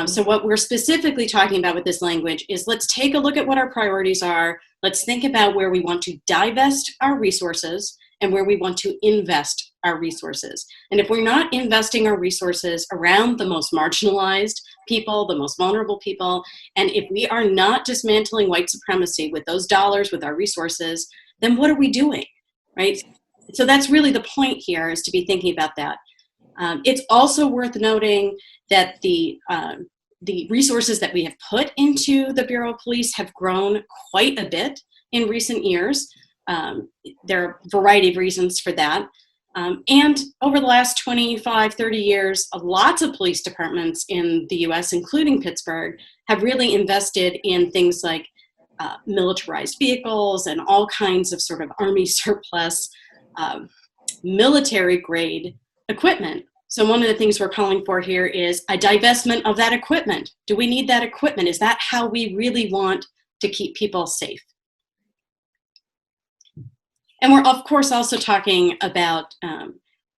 So what we're specifically talking about with this language is, let's take a look at what our priorities are. Let's think about where we want to divest our resources and where we want to invest our resources. And if we're not investing our resources around the most marginalized people, the most vulnerable people, and if we are not dismantling white supremacy with those dollars, with our resources, then what are we doing, right? So that's really the point here, is to be thinking about that. It's also worth noting that the resources that we have put into the Bureau of Police have grown quite a bit in recent years. There are a variety of reasons for that. And over the last 25, 30 years, lots of police departments in the US, including Pittsburgh, have really invested in things like militarized vehicles and all kinds of sort of Army surplus, military grade equipment. So one of the things we're calling for here is a divestment of that equipment. Do we need that equipment? Is that how we really want to keep people safe? And we're, of course, also talking about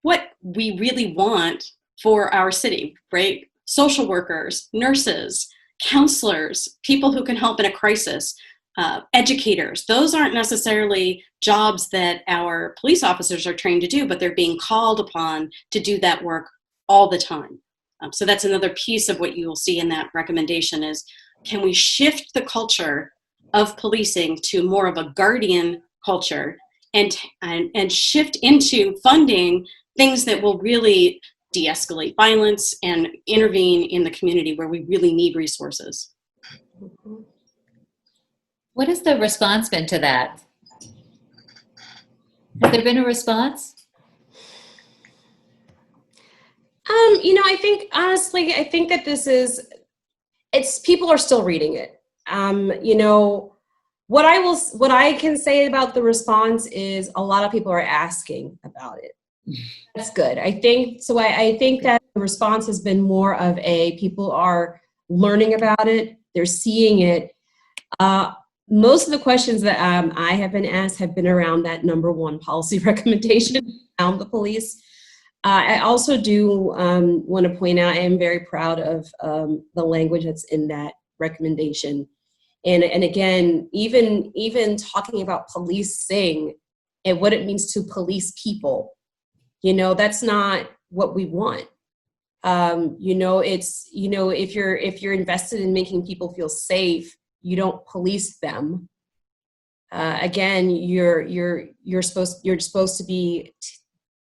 what we really want for our city, right? Social workers, nurses, counselors, people who can help in a crisis, educators. Those aren't necessarily jobs that our police officers are trained to do, but they're being called upon to do that work all the time. So that's another piece of what you will see in that recommendation is, can we shift the culture of policing to more of a guardian culture and shift into funding things that will really de-escalate violence and intervene in the community where we really need resources. What has the response been to that? Has there been a response? I think, honestly, I think that people are still reading it. What I can say about the response is a lot of people are asking about it. That's good. I think that the response has been more of people are learning about it. They're seeing it. Most of the questions that I have been asked have been around that number one policy recommendation around the police. I also do want to point out, I am very proud of the language that's in that recommendation. And again, even talking about policing and what it means to police people, that's not what we want. If you're invested in making people feel safe, you don't police them. Again, you're supposed to be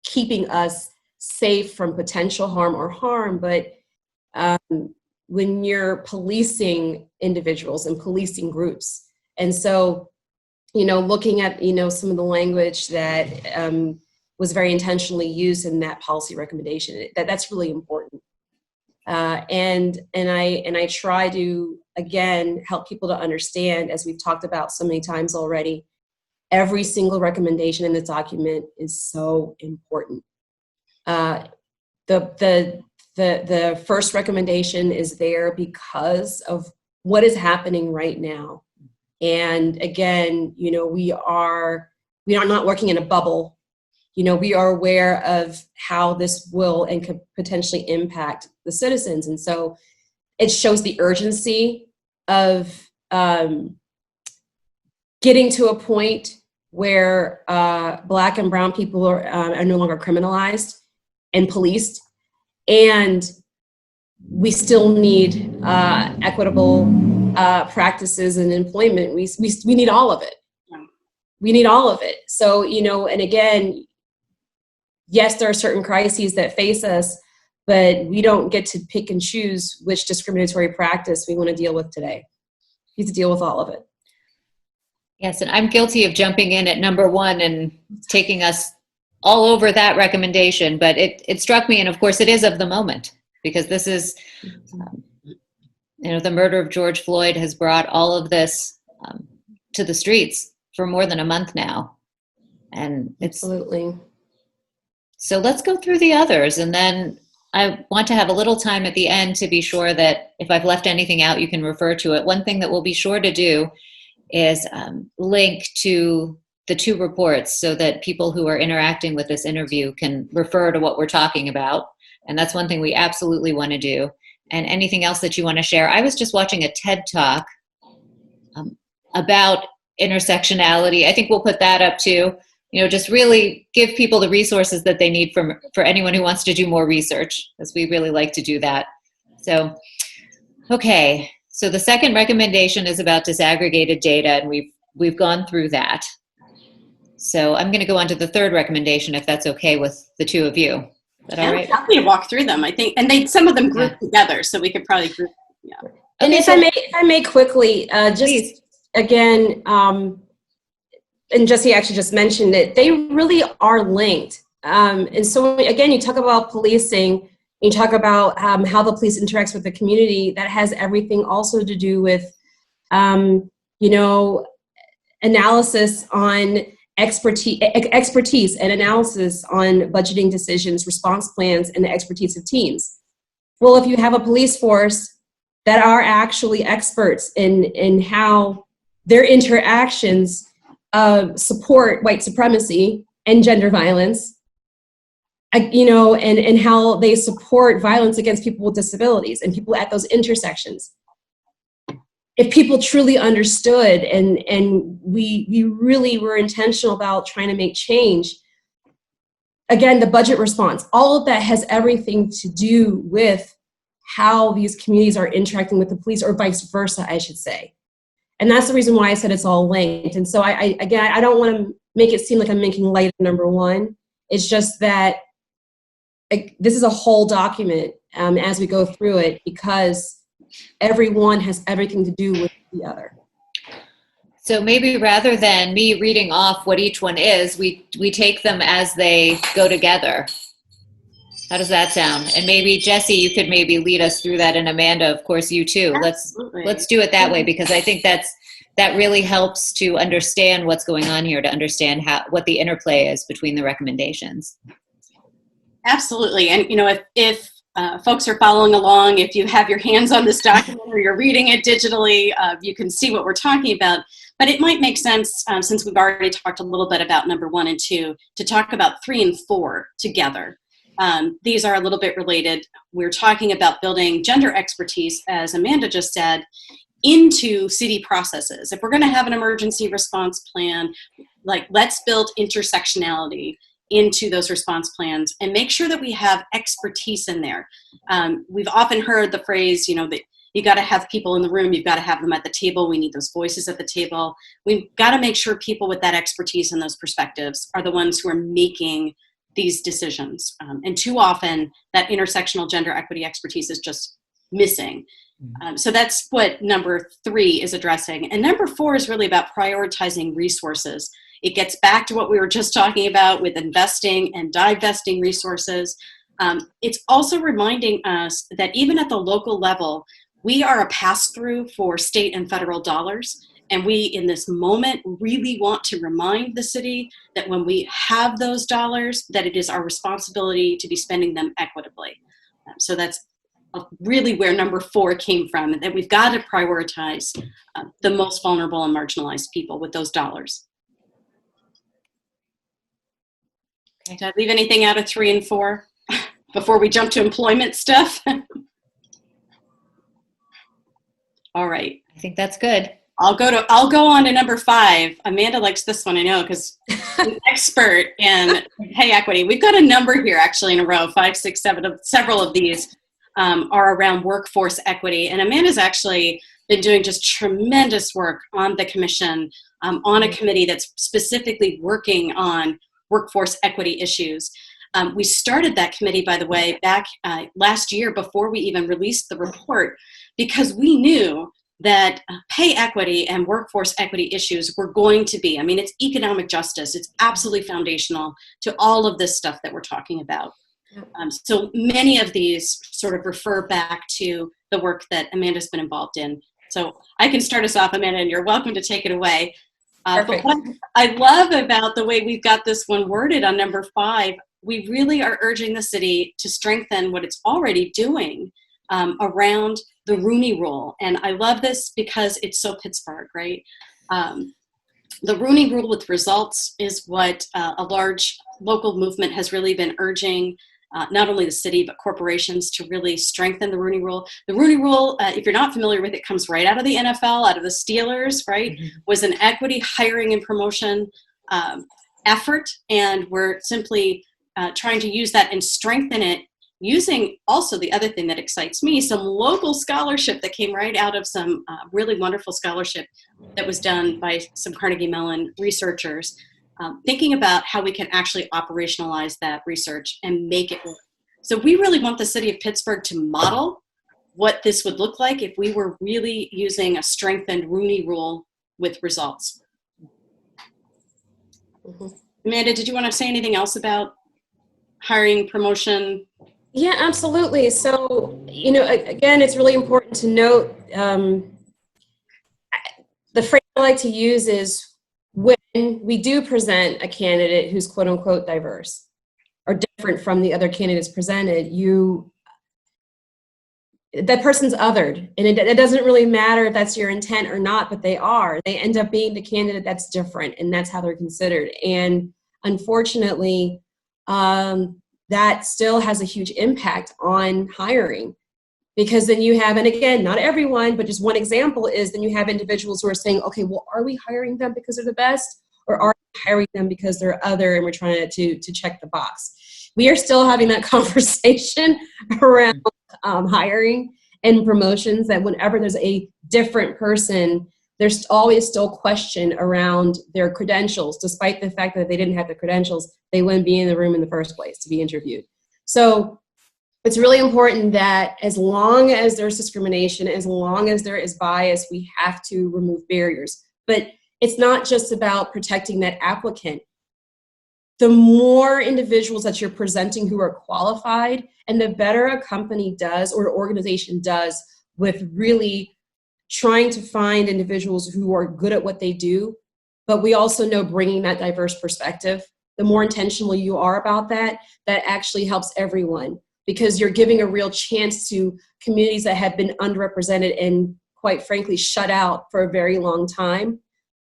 keeping us safe from potential harm or harm, but when you're policing individuals and policing groups, and so looking at some of the language that was very intentionally used in that policy recommendation, that's really important. And I try to, again, help people to understand, as we've talked about so many times already, every single recommendation in this document is so important. The first recommendation is there because of what is happening right now. And again, we are not working in a bubble. We are aware of how this will and could potentially impact the citizens. And so it shows the urgency of getting to a point where Black and brown people are no longer criminalized and policed. And we still need equitable practices and employment. We need all of it. We need all of it. So, and again, yes, there are certain crises that face us, but we don't get to pick and choose which discriminatory practice we want to deal with today. We have to deal with all of it. Yes, and I'm guilty of jumping in at number one and taking us all over that recommendation, but it struck me, and of course it is of the moment, because this is, the murder of George Floyd has brought all of this to the streets for more than a month now. And Absolutely. So let's go through the others, and then I want to have a little time at the end to be sure that if I've left anything out, you can refer to it. One thing that we'll be sure to do is link to the two reports so that people who are interacting with this interview can refer to what we're talking about. And that's one thing we absolutely want to do. And anything else that you want to share. I was just watching a TED Talk about intersectionality. I think we'll put that up too. Just really give people the resources that they need for anyone who wants to do more research, because we really like to do that. So, okay. So the second recommendation is about disaggregated data, and we've gone through that. So I'm going to go on to the third recommendation, if that's okay with the two of you. Is that all right? I'm happy to walk through them, I think. And some of them group together, so we could probably group. Yeah. And if I may quickly, just please. Again, and Jessie actually just mentioned it, they really are linked. And so again, you talk about policing, you talk about how the police interacts with the community. That has everything also to do with, analysis on expertise and analysis on budgeting decisions, response plans, and the expertise of teams. Well, if you have a police force that are actually experts in how their interactions support white supremacy and gender violence, and how they support violence against people with disabilities and people at those intersections. If people truly understood and we really were intentional about trying to make change, again, the budget response, all of that has everything to do with how these communities are interacting with the police, or vice versa, I should say. And that's the reason why I said it's all linked. And so I don't want to make it seem like I'm making light of number one. It's just that this is a whole document as we go through it, because everyone has everything to do with the other. So maybe rather than me reading off what each one is, we take them as they go together. How does that sound? And maybe Jessie, you could maybe lead us through that, and Amanda, of course, you too. Absolutely. Let's do it that way, because I think that really helps to understand what's going on here, to understand what the interplay is between the recommendations. Absolutely. And if folks are following along, if you have your hands on this document or you're reading it digitally, you can see what we're talking about. But it might make sense, since we've already talked a little bit about number 1 and 2, to talk about 3 and 4 together. These are a little bit related. We're talking about building gender expertise, as Amanda just said, into city processes. If we're going to have an emergency response plan, let's build intersectionality into those response plans and make sure that we have expertise in there. We've often heard the phrase, that you got to have people in the room, you've got to have them at the table, we need those voices at the table. We've got to make sure people with that expertise and those perspectives are the ones who are making these decisions. And too often that intersectional gender equity expertise is just missing. So that's what number 3 is addressing. And number 4 is really about prioritizing resources. It gets back to what we were just talking about with investing and divesting resources. It's also reminding us that even at the local level, we are a pass-through for state and federal dollars. And we, in this moment, really want to remind the city that when we have those dollars, that it is our responsibility to be spending them equitably. So that's really where number 4 came from, that we've got to prioritize the most vulnerable and marginalized people with those dollars. Okay. Did I leave anything out of 3 and 4 before we jump to employment stuff? All right. I think that's good. I'll go on to number 5. Amanda likes this one, I know, because she's an expert in pay equity. We've got a number here actually in a row, 5, 6, 7, several of these are around workforce equity. And Amanda's actually been doing just tremendous work on the commission, on a committee that's specifically working on workforce equity issues. We started that committee, by the way, back last year before we even released the report, because we knew that pay equity and workforce equity issues were going to be, it's economic justice. It's absolutely foundational to all of this stuff that we're talking about. So many of these sort of refer back to the work that Amanda's been involved in. So I can start us off, Amanda, and you're welcome to take it away. Perfect. But what I love about the way we've got this one worded on number 5, we really are urging the city to strengthen what it's already doing around the Rooney Rule. And I love this because it's so Pittsburgh, right? The Rooney Rule with results is what a large local movement has really been urging, not only the city, but corporations to really strengthen the Rooney Rule. The Rooney Rule, if you're not familiar with it, comes right out of the NFL, out of the Steelers, right? Mm-hmm. Was an equity hiring and promotion effort. And we're simply trying to use that and strengthen it, using also the other thing that excites me, some local scholarship that came right out of some really wonderful scholarship that was done by some Carnegie Mellon researchers, thinking about how we can actually operationalize that research and make it work. So we really want the city of Pittsburgh to model what this would look like if we were really using a strengthened Rooney Rule with results. Mm-hmm. Amanda, did you want to say anything else about hiring, promotion? Yeah, absolutely. So, again, it's really important to note, the phrase I like to use is when we do present a candidate who's quote unquote diverse or different from the other candidates presented, that person's othered. And it doesn't really matter if that's your intent or not, but they end up being the candidate that's different, and that's how they're considered. And unfortunately, that still has a huge impact on hiring, because then you have, and again, not everyone, but just one example is then you have individuals who are saying, okay, well, are we hiring them because they're the best, or are we hiring them because they're other and we're trying to check the box? We are still having that conversation around hiring and promotions, that whenever there's a different person, there's always still question around their credentials, despite the fact that if they didn't have the credentials, they wouldn't be in the room in the first place to be interviewed. So it's really important that as long as there's discrimination, as long as there is bias, we have to remove barriers. But it's not just about protecting that applicant. The more individuals that you're presenting who are qualified, and the better a company does or organization does with really trying to find individuals who are good at what they do, but we also know bringing that diverse perspective, the more intentional you are about that, that actually helps everyone, because you're giving a real chance to communities that have been underrepresented and, quite frankly, shut out for a very long time.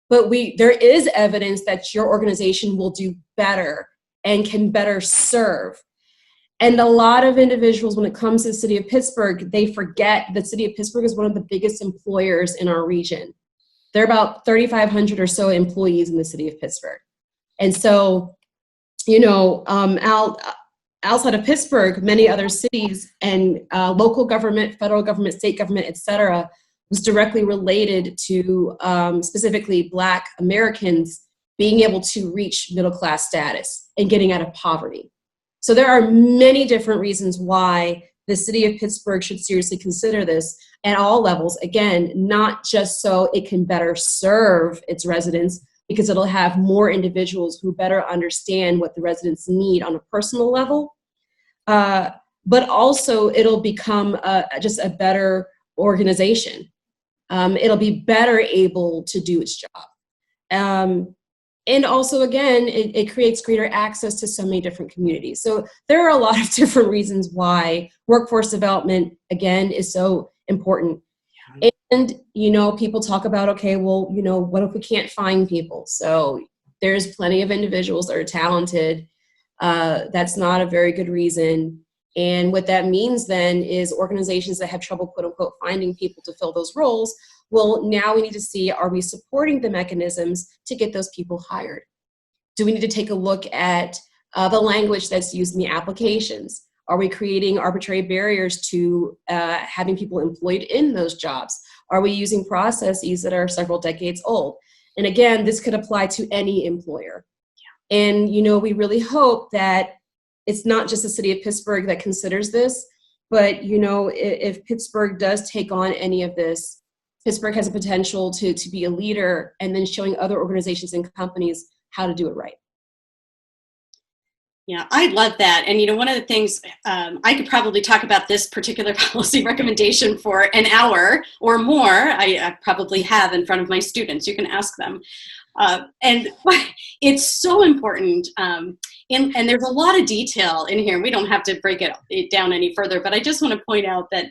But there is evidence that your organization will do better and can better serve. And a lot of individuals, when it comes to the city of Pittsburgh, they forget the city of Pittsburgh is one of the biggest employers in our region. There are about 3,500 or so employees in the city of Pittsburgh. And so, outside of Pittsburgh, many other cities and local government, federal government, state government, et cetera, was directly related to specifically Black Americans being able to reach middle-class status and getting out of poverty. So there are many different reasons why the city of Pittsburgh should seriously consider this at all levels. Again, not just so it can better serve its residents, because it'll have more individuals who better understand what the residents need on a personal level, but also it'll become just a better organization. It'll be better able to do its job. And also, again, it creates greater access to so many different communities. So there are a lot of different reasons why workforce development, again, is so important. And, people talk about, okay, well, what if we can't find people? So there's plenty of individuals that are talented. That's not a very good reason. And what that means then is organizations that have trouble, quote unquote, finding people to fill those roles, well, now we need to see, are we supporting the mechanisms to get those people hired? Do we need to take a look at the language that's used in the applications? Are we creating arbitrary barriers to having people employed in those jobs? Are we using processes that are several decades old? And again, this could apply to any employer. Yeah. And, we really hope that it's not just the city of Pittsburgh that considers this, but, if Pittsburgh does take on any of this, Pittsburgh has a potential to be a leader, and then showing other organizations and companies how to do it right. Yeah, I love that. And, one of the things, I could probably talk about this particular policy recommendation for an hour or more. I probably have in front of my students. You can ask them. And it's so important. And there's a lot of detail in here. We don't have to break it down any further, but I just want to point out that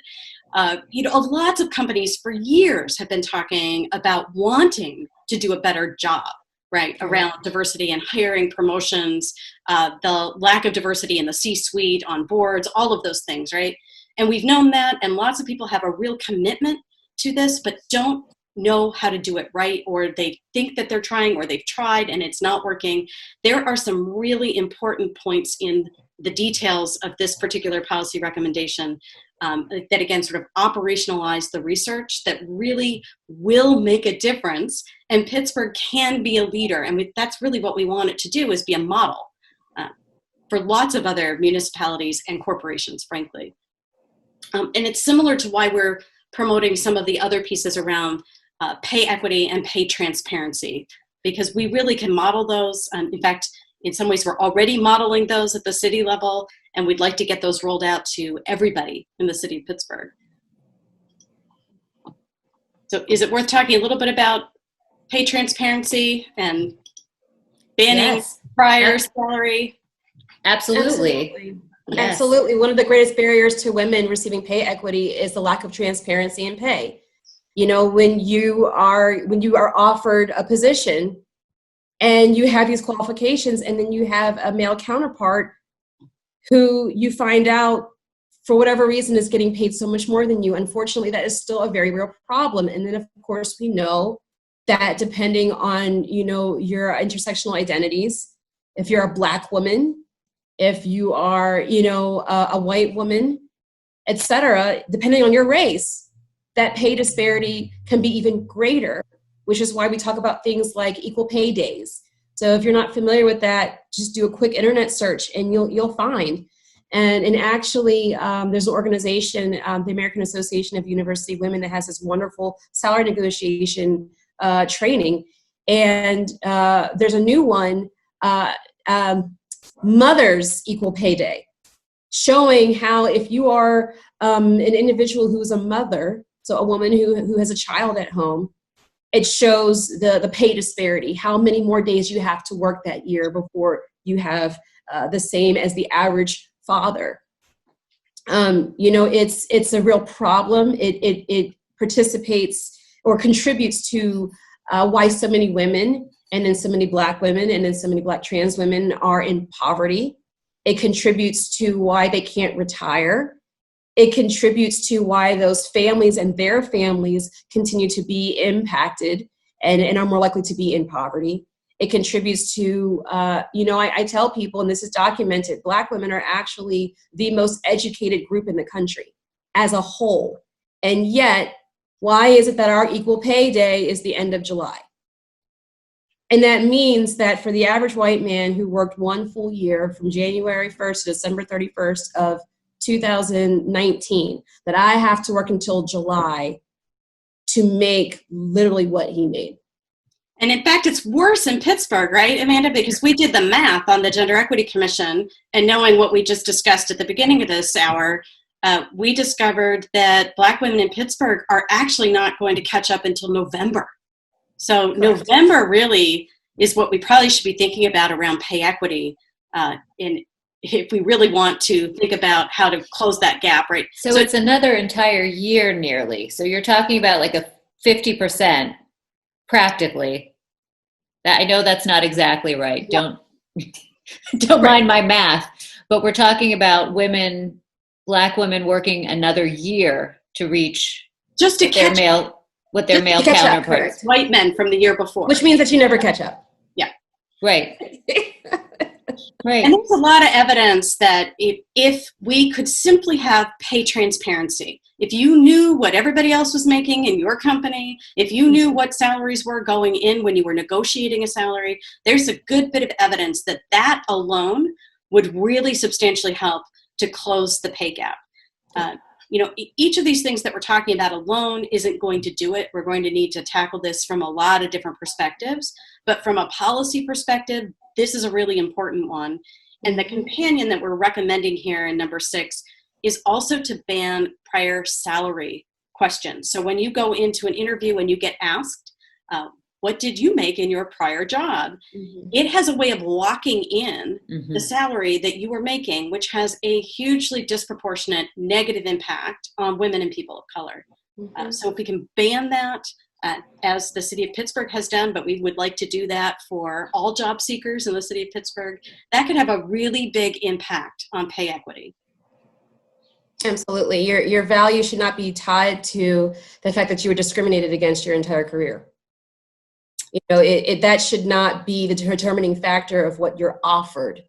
lots of companies for years have been talking about wanting to do a better job, right, around diversity and hiring, promotions, the lack of diversity in the C-suite, on boards, all of those things, right? And we've known that, and lots of people have a real commitment to this, but don't know how to do it right, or they think that they're trying, or they've tried and it's not working. There are some really important points in the details of this particular policy recommendation that, again, sort of operationalize the research that really will make a difference, and Pittsburgh can be a leader. And that's really what we want it to do, is be a model for lots of other municipalities and corporations, frankly. And it's similar to why we're promoting some of the other pieces around pay equity and pay transparency, because we really can model those. In fact, in some ways, we're already modeling those at the city level, and we'd like to get those rolled out to everybody in the city of Pittsburgh. So is it worth talking a little bit about pay transparency and banning prior salary? Absolutely. Yes. Absolutely. One of the greatest barriers to women receiving pay equity is the lack of transparency in pay. You know, when you are offered a position and you have these qualifications, and then you have a male counterpart who you find out for whatever reason is getting paid so much more than you, unfortunately, that is still a very real problem. And then, of course, we know that depending on, your intersectional identities, if you're a Black woman, if you are, a white woman, etc., depending on your race, that pay disparity can be even greater, which is why we talk about things like equal pay days. So if you're not familiar with that, just do a quick internet search and you'll find. And actually, there's an organization, the American Association of University Women, that has this wonderful salary negotiation training. And there's a new one, Mother's Equal Pay Day, showing how if you are an individual who is a mother, so a woman who has a child at home, it shows the pay disparity, how many more days you have to work that year before you have the same as the average father. It's a real problem. It participates or contributes to why so many women, and then so many Black women, and then so many Black trans women are in poverty. It contributes to why they can't retire. It contributes to why those families and their families continue to be impacted and are more likely to be in poverty. It contributes to, I tell people, and this is documented, Black women are actually the most educated group in the country as a whole. And yet, why is it that our equal pay day is the end of July? And that means that for the average white man who worked one full year from January 1st to December 31st of 2019, that I have to work until July to make literally what he made. And in fact, it's worse in Pittsburgh, right, Amanda? Because we did the math on the Gender Equity Commission, and knowing what we just discussed at the beginning of this hour, we discovered that Black women in Pittsburgh are actually not going to catch up until November. So correct. November really is what we probably should be thinking about around pay equity, if we really want to think about how to close that gap, right? So it's another entire year nearly. So you're talking about like a 50% practically. I know that's not exactly right. Yeah. Don't mind my math, but we're talking about women, Black women working another year to reach just to catch their male counterparts. White men from the year before. Which means that you never catch up. Yeah. Right. Right. And there's a lot of evidence that if we could simply have pay transparency, if you knew what everybody else was making in your company, if you knew what salaries were going in when you were negotiating a salary, there's a good bit of evidence that that alone would really substantially help to close the pay gap. Each of these things that we're talking about alone isn't going to do it. We're going to need to tackle this from a lot of different perspectives. But from a policy perspective, this is a really important one. And the companion that we're recommending here in number 6 is also to ban prior salary questions. So when you go into an interview and you get asked, what did you make in your prior job? Mm-hmm. It has a way of locking in the salary that you were making, which has a hugely disproportionate negative impact on women and people of color. So if we can ban that, as the city of Pittsburgh has done, but we would like to do that for all job seekers in the city of Pittsburgh, that could have a really big impact on pay equity. Absolutely. Your value should not be tied to the fact that you were discriminated against your entire career. You know, that should not be the determining factor of what you're offered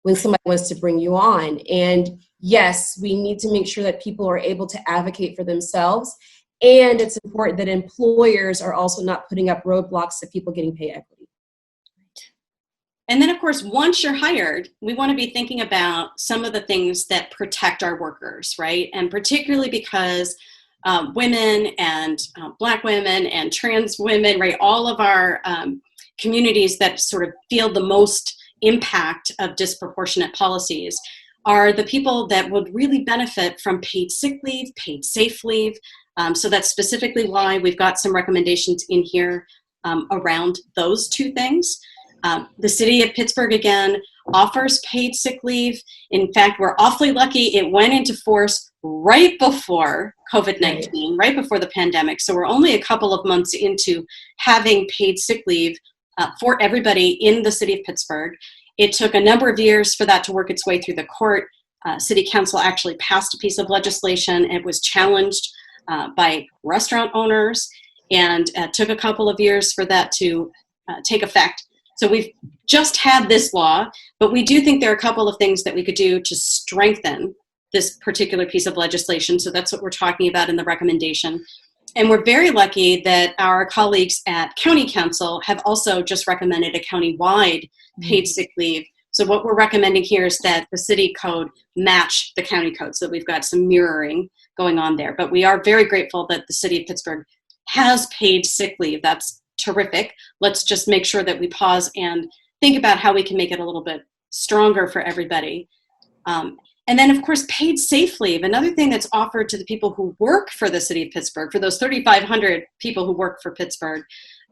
when somebody wants to bring you on. And yes, we need to make sure that people are able to advocate for themselves. And it's important that employers are also not putting up roadblocks to people getting pay equity. And then, of course, once you're hired, we want to be thinking about some of the things that protect our workers, right? And particularly because women and Black women and trans women, right? All of our communities that sort of feel the most impact of disproportionate policies are the people that would really benefit from paid sick leave, paid safe leave. So that's specifically why we've got some recommendations in here around those two things. The city of Pittsburgh, again, offers paid sick leave. In fact, we're awfully lucky it went into force right before COVID-19, right before the pandemic. So we're only a couple of months into having paid sick leave for everybody in the city of Pittsburgh. It took a number of years for that to work its way through the court. City council actually passed a piece of legislation. It was challenged by restaurant owners, and took a couple of years for that to take effect. So we've just had this law, but we do think there are a couple of things that we could do to strengthen this particular piece of legislation. So that's what we're talking about in the recommendation. And we're very lucky that our colleagues at County Council have also just recommended a county-wide paid sick leave. So what we're recommending here is that the city code match the county code, so that we've got some mirroring going on there. But we are very grateful that the city of Pittsburgh has paid sick leave. That's terrific. Let's just make sure that we pause and think about how we can make it a little bit stronger for everybody. And then, of course, paid safe leave, another thing that's offered to the people who work for the city of Pittsburgh, for those 3,500 people who work for Pittsburgh.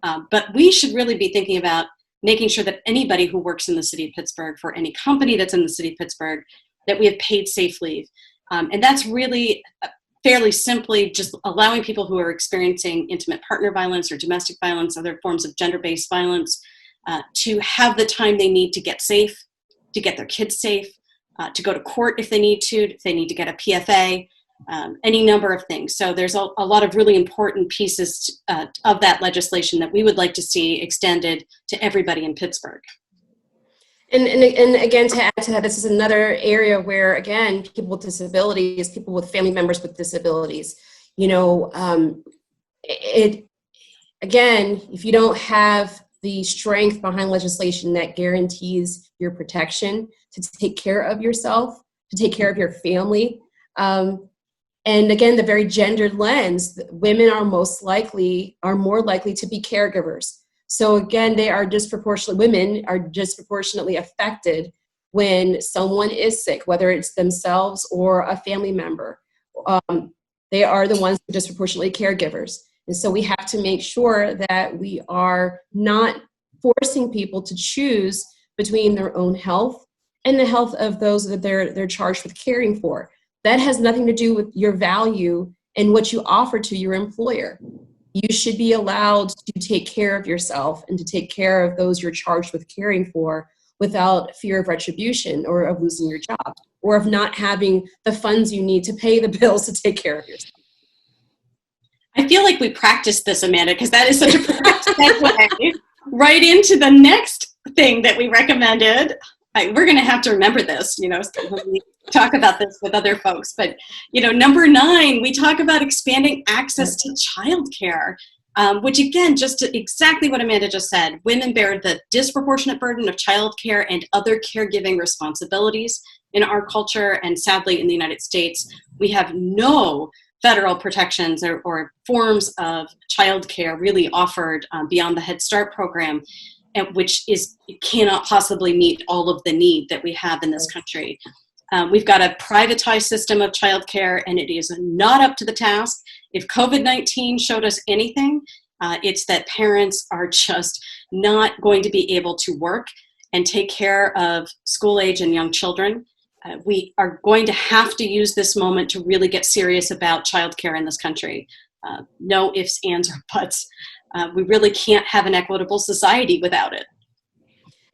But we should really be thinking about making sure that anybody who works in the city of Pittsburgh, for any company that's in the city of Pittsburgh, that we have paid safe leave. And that's really fairly simply just allowing people who are experiencing intimate partner violence or domestic violence, other forms of gender-based violence, to have the time they need to get safe, to get their kids safe, to go to court if they need to get a PFA, any number of things. So there's a lot of really important pieces of that legislation that we would like to see extended to everybody in Pittsburgh. And again, to add to that, this is another area where, again, people with disabilities, people with family members with disabilities, you know, again, if you don't have the strength behind legislation that guarantees your protection to take care of yourself, to take care of your family, and again, the very gendered lens, women are more likely to be caregivers. So again, women are disproportionately affected when someone is sick, whether it's themselves or a family member. They are the ones who are disproportionately caregivers. And so we have to make sure that we are not forcing people to choose between their own health and the health of those that they're charged with caring for. That has nothing to do with your value and what you offer to your employer. You should be allowed to take care of yourself and to take care of those you're charged with caring for without fear of retribution or of losing your job or of not having the funds you need to pay the bills to take care of yourself. I feel like we practiced this, Amanda, because that is such a perfect segue right into the next thing that we recommended. We're going to have to remember this, you know, when we talk about this with other folks. But, you know, number 9, we talk about expanding access to childcare, which, again, just exactly what Amanda just said. Women bear the disproportionate burden of childcare and other caregiving responsibilities in our culture. And sadly, in the United States, we have no federal protections or forms of childcare really offered beyond the Head Start program, which cannot possibly meet all of the need that we have in this country. We've got a privatized system of childcare, and it is not up to the task. If COVID-19 showed us anything, It's that parents are just not going to be able to work and take care of school age and young children. We are going to have to use this moment to really get serious about childcare in this country. No ifs, ands, or buts. We really can't have an equitable society without it.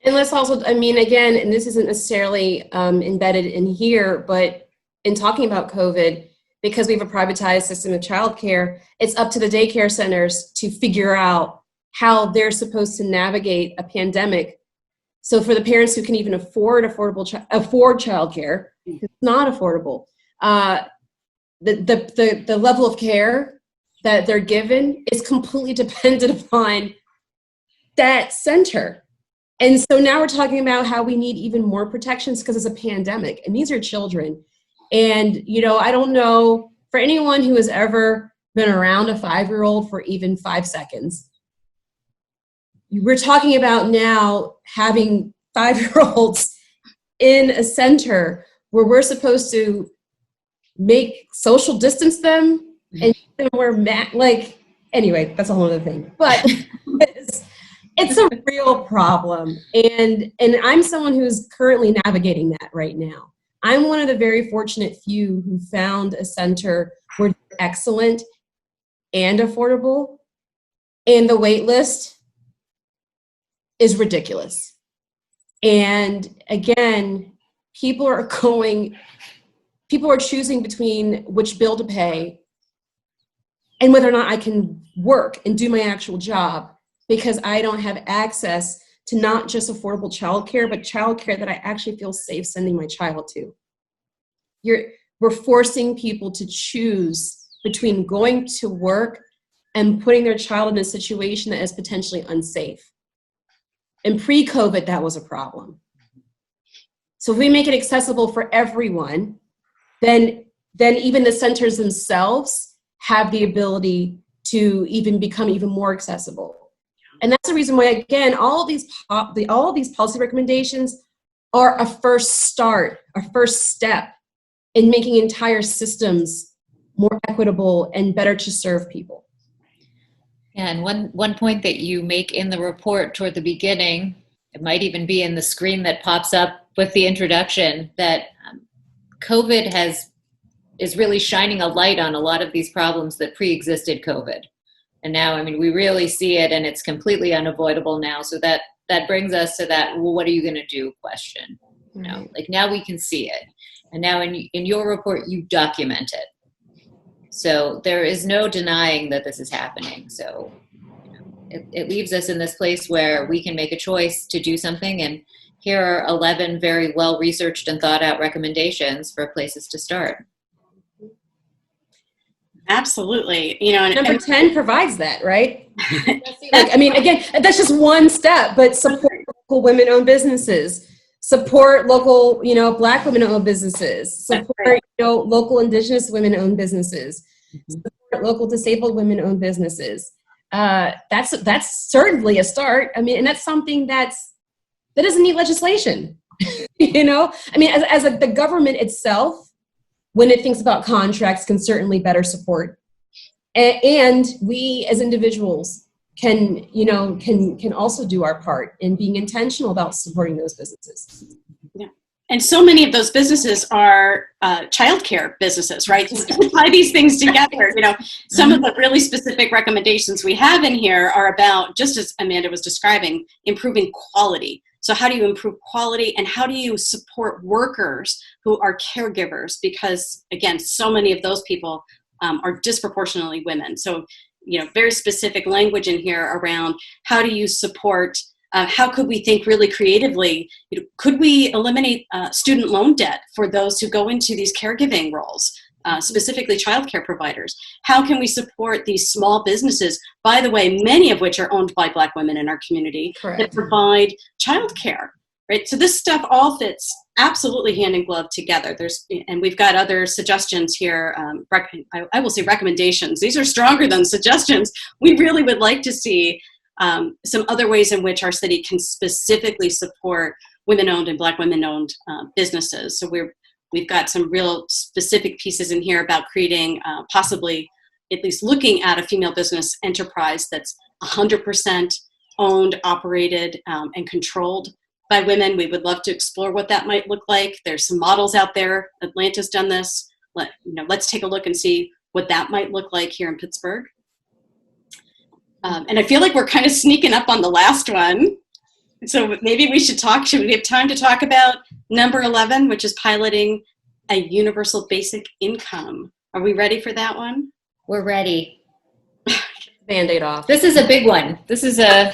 And let's also, I mean, again, and this isn't necessarily embedded in here, but in talking about COVID, because we have a privatized system of childcare, it's up to the daycare centers to figure out how they're supposed to navigate a pandemic. So for the parents who can even afford childcare, it's not affordable. The level of care that they're given is completely dependent upon that center. And so now we're talking about how we need even more protections because it's a pandemic, and these are children. And, you know, I don't know, for anyone who has ever been around a 5-year-old for even 5 seconds, we're talking about now having 5-year-olds in a center where we're supposed to make social distance them and we're anyway, that's a whole other thing. But it's a real problem. And I'm someone who's currently navigating that right now. I'm one of the very fortunate few who found a center where they're excellent and affordable, and the wait list is ridiculous. And again, people are choosing between which bill to pay and whether or not I can work and do my actual job, because I don't have access to not just affordable childcare, but childcare that I actually feel safe sending my child to. We're forcing people to choose between going to work and putting their child in a situation that is potentially unsafe. And pre-COVID, that was a problem. So if we make it accessible for everyone, then even the centers themselves have the ability to even become even more accessible. And that's the reason why, again, all of these policy recommendations are a first step in making entire systems more equitable and better to serve people. Yeah, and one point that you make in the report toward the beginning, it might even be in the screen that pops up with the introduction, that COVID is really shining a light on a lot of these problems that pre-existed COVID. And now, I mean, we really see it, and it's completely unavoidable now. So that brings us to that, well, what are you going to do question? You know, like now we can see it. And now in your report, you document it. So there is no denying that this is happening. So you know, it leaves us in this place where we can make a choice to do something. And here are 11 very well-researched and thought-out recommendations for places to start. Absolutely. You know, Number 10 provides that, right? I mean, again, that's just one step, but support local women-owned businesses, support local, you know, Black women-owned businesses, support, you know, local Indigenous women-owned businesses, support local disabled women-owned businesses. That's certainly a start. I mean, and that's something that doesn't need legislation. You know, I mean, as the government itself, when it thinks about contracts, can certainly better support. And we as individuals can also do our part in being intentional about supporting those businesses. Yeah. And so many of those businesses are childcare businesses, right? So tie these things together. You know, some of the really specific recommendations we have in here are about, just as Amanda was describing, improving quality. So how do you improve quality, and how do you support workers who are caregivers? Because again, so many of those people are disproportionately women. So, you know, very specific language in here around how do you support, how could we think really creatively? You know, could we eliminate student loan debt for those who go into these caregiving roles? Specifically childcare providers. How can we support these small businesses, by the way, many of which are owned by Black women in our community, that provide childcare, right? So this stuff all fits absolutely hand in glove together. And we've got other suggestions here. I will say recommendations. These are stronger than suggestions. We really would like to see some other ways in which our city can specifically support women-owned and Black women-owned businesses. So we've got some real specific pieces in here about creating possibly at least looking at a female business enterprise that's 100% owned, operated, and controlled by women. We would love to explore what that might look like. There's some models out there. Atlanta's done this. Let's take a look and see what that might look like here in Pittsburgh. And I feel like we're kind of sneaking up on the last one. So maybe should we have time to talk about number 11, which is piloting a universal basic income. Are we ready for that one? We're ready. Band-Aid off. This is a big one. This is a...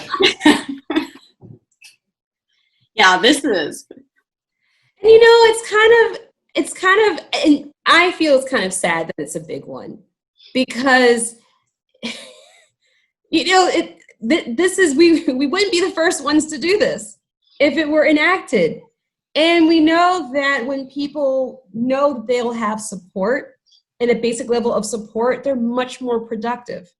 Yeah, this is. And it's kind of, and I feel it's kind of sad that it's a big one, because, this is, we wouldn't be the first ones to do this if it were enacted. And we know that when people know that they'll have support and a basic level of support, they're much more productive.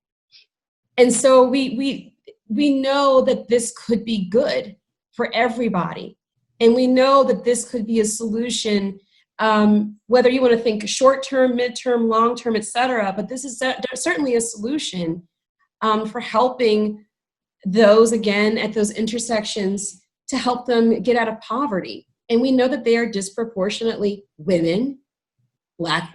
And so we know that this could be good for everybody. And we know that this could be a solution, whether you want to think short-term, mid-term, long-term, et cetera, but this is certainly a solution for helping those, again, at those intersections, to help them get out of poverty. And we know that they are disproportionately women, Black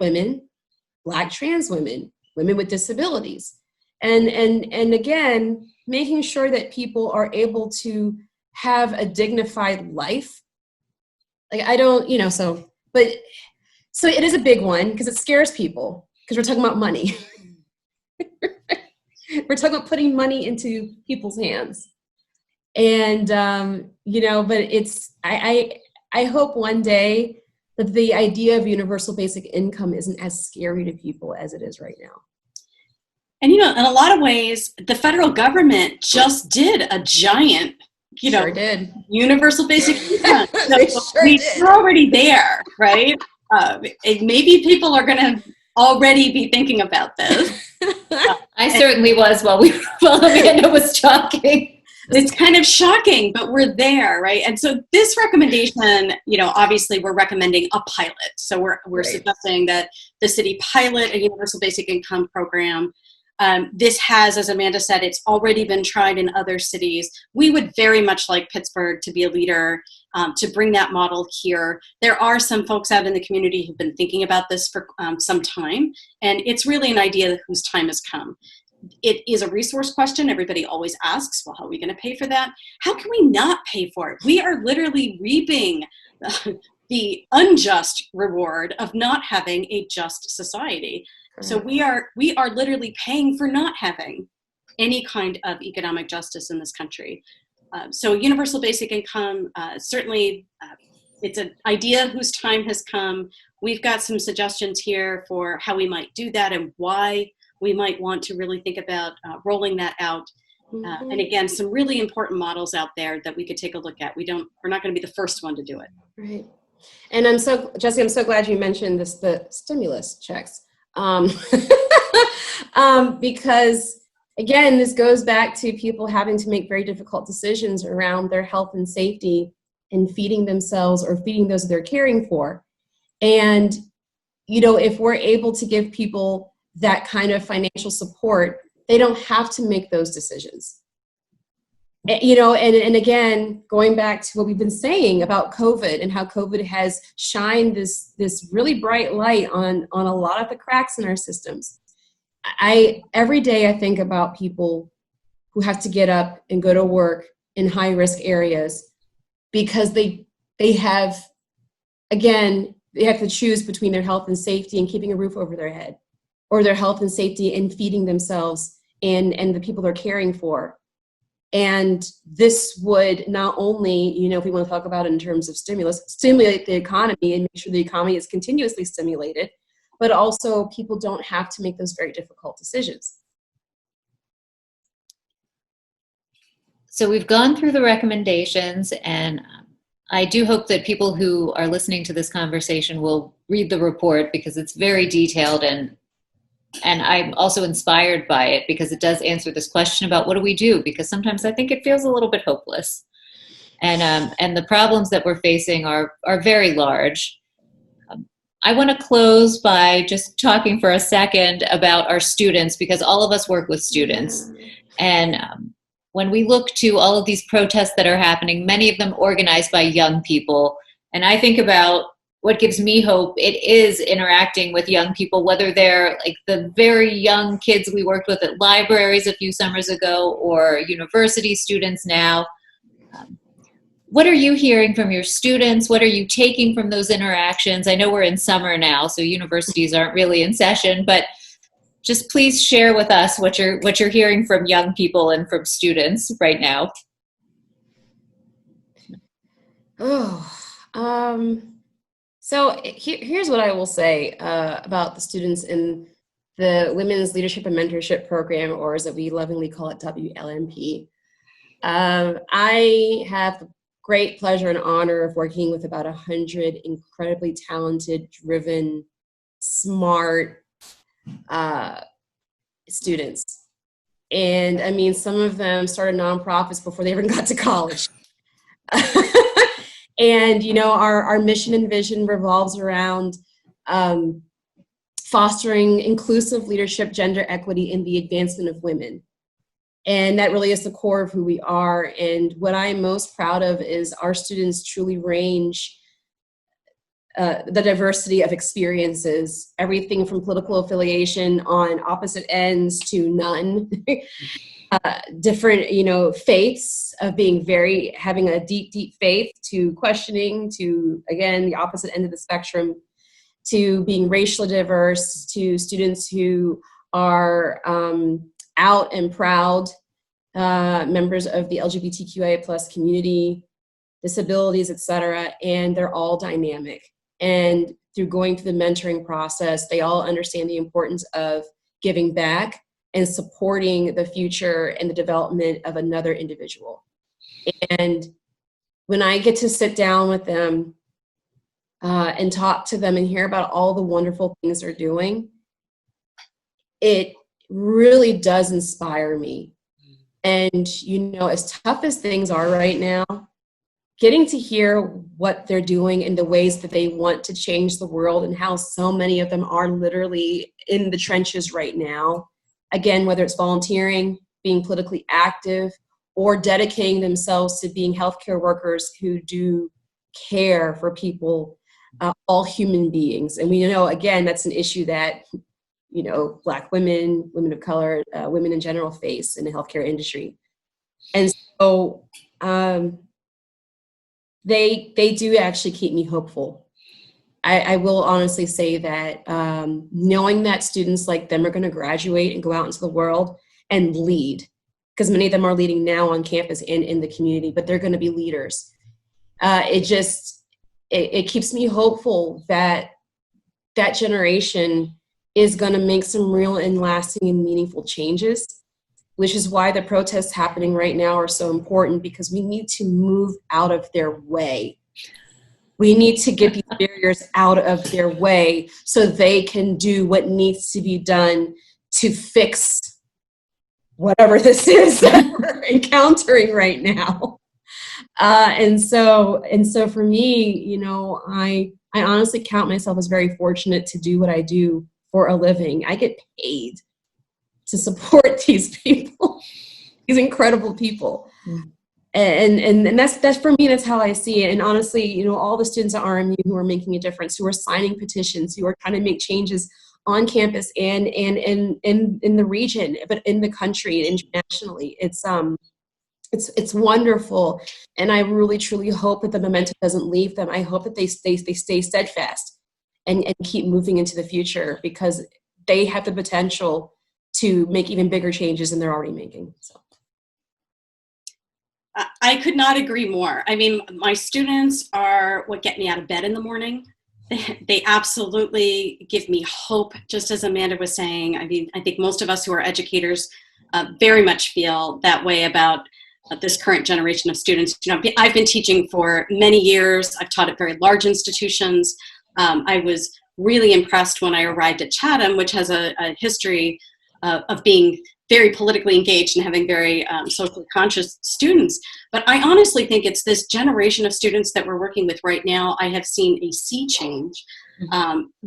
trans women, women with disabilities. And again, making sure that people are able to have a dignified life. Like, I don't, so it is a big one because it scares people, because we're talking about money. We're talking about putting money into people's hands. And, but it's, I hope one day that the idea of universal basic income isn't as scary to people as it is right now. And, in a lot of ways, the federal government just did a giant, Sure did. Universal basic income. We're already there, right? Maybe people are going to already be thinking about this. I certainly was while Amanda was talking. It's kind of shocking, but we're there, right? And so this recommendation, obviously we're recommending a pilot. So we're right. suggesting that the city pilot a universal basic income program. This has, as Amanda said, it's already been tried in other cities. We would very much like Pittsburgh to be a leader, to bring that model here. There are some folks out in the community who've been thinking about this for some time, and it's really an idea whose time has come. It is a resource question. Everybody always asks, well, how are we going to pay for that? How can we not pay for it? We are literally reaping the unjust reward of not having a just society. So we are literally paying for not having any kind of economic justice in this country. So universal basic income, certainly it's an idea whose time has come. We've got some suggestions here for how we might do that and why we might want to really think about rolling that out. And again, some really important models out there that we could take a look at. We're not going to be the first one to do it. Right. And Jessie, I'm so glad you mentioned the stimulus checks. Because again, this goes back to people having to make very difficult decisions around their health and safety and feeding themselves or feeding those they're caring for. And, if we're able to give people that kind of financial support, they don't have to make those decisions. And again, going back to what we've been saying about COVID and how COVID has shined this really bright light on a lot of the cracks in our systems. Every day I think about people who have to get up and go to work in high risk areas because they have to choose between their health and safety and keeping a roof over their head, or their health and safety and feeding themselves and the people they're caring for. And this would not only, if we want to talk about it in terms of stimulus, stimulate the economy and make sure the economy is continuously stimulated, but also people don't have to make those very difficult decisions. So we've gone through the recommendations, and I do hope that people who are listening to this conversation will read the report, because it's very detailed, and I'm also inspired by it because it does answer this question about what do we do, because sometimes I think it feels a little bit hopeless. And the problems that we're facing are very large. I want to close by just talking for a second about our students, because all of us work with students. And when we look to all of these protests that are happening, many of them organized by young people, and I think about what gives me hope, it is interacting with young people, whether they're like the very young kids we worked with at libraries a few summers ago or university students now. What are you hearing from your students? What are you taking from those interactions? I know we're in summer now, so universities aren't really in session, but just please share with us what you're hearing from young people and from students right now. So here's what I will say about the students in the Women's Leadership and Mentorship Program, or as we lovingly call it, WLMP. I have the great pleasure and honor of working with about 100 incredibly talented, driven, smart students. And I mean, some of them started nonprofits before they even got to college. And, you know, our mission and vision revolves around fostering inclusive leadership, gender equity, and the advancement of women. And that really is the core of who we are. And what I'm most proud of is our students truly range the diversity of experiences, everything from political affiliation on opposite ends to none. Different, you know, faiths of having a deep faith, to questioning, to, again, the opposite end of the spectrum, to being racially diverse, to students who are out and proud members of the LGBTQIA plus community, disabilities, etc. And they're all dynamic. And through going through the mentoring process, they all understand the importance of giving back and supporting the future and the development of another individual. And when I get to sit down with them and talk to them and hear about all the wonderful things they're doing, it really does inspire me. And, you know, as tough as things are right now, getting to hear what they're doing and the ways that they want to change the world, and how so many of them are literally in the trenches right now. Again, whether it's volunteering, being politically active, or dedicating themselves to being healthcare workers who do care for people, all human beings. And we know, again, that's an issue that, you know, Black women, women of color, women in general face in the healthcare industry. And so they do actually keep me hopeful. I will honestly say that knowing that students like them are going to graduate and go out into the world and lead, because many of them are leading now on campus and in the community, but they're going to be leaders. It keeps me hopeful that that generation is going to make some real and lasting and meaningful changes, which is why the protests happening right now are so important, because we need to move out of their way. We need to get these barriers out of their way so they can do what needs to be done to fix whatever this is that we're encountering right now. And so for me, you know, I honestly count myself as very fortunate to do what I do for a living. I get paid to support these people, these incredible people. Mm. And that's for me, that's how I see it. And honestly, you know, all the students at RMU who are making a difference, who are signing petitions, who are trying to make changes on campus and in the region, but in the country and internationally, it's wonderful. And I really truly hope that the momentum doesn't leave them. I hope that they stay steadfast and keep moving into the future, because they have the potential to make even bigger changes than they're already making. So. I could not agree more. I mean, my students are what get me out of bed in the morning. They absolutely give me hope, just as Amanda was saying. I mean, I think most of us who are educators very much feel that way about this current generation of students. You know, I've been teaching for many years. I've taught at very large institutions. I was really impressed when I arrived at Chatham, which has a history of being very politically engaged and having very socially conscious students. But I honestly think it's this generation of students that we're working with right now. I have seen a sea change.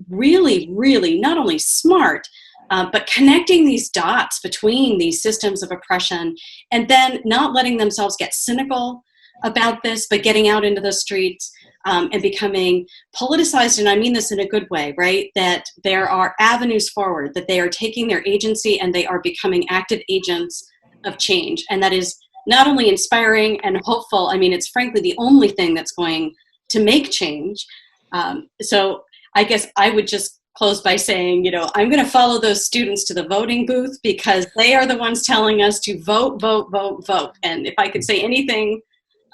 really, really not only smart, but connecting these dots between these systems of oppression, and then not letting themselves get cynical about this, but getting out into the streets and becoming politicized. And I mean this in a good way, right? That there are avenues forward, that they are taking their agency and they are becoming active agents of change. And that is not only inspiring and hopeful, I mean, it's frankly the only thing that's going to make change. So I guess I would just close by saying, you know, I'm going to follow those students to the voting booth because they are the ones telling us to vote, vote, vote, vote. And if I could say anything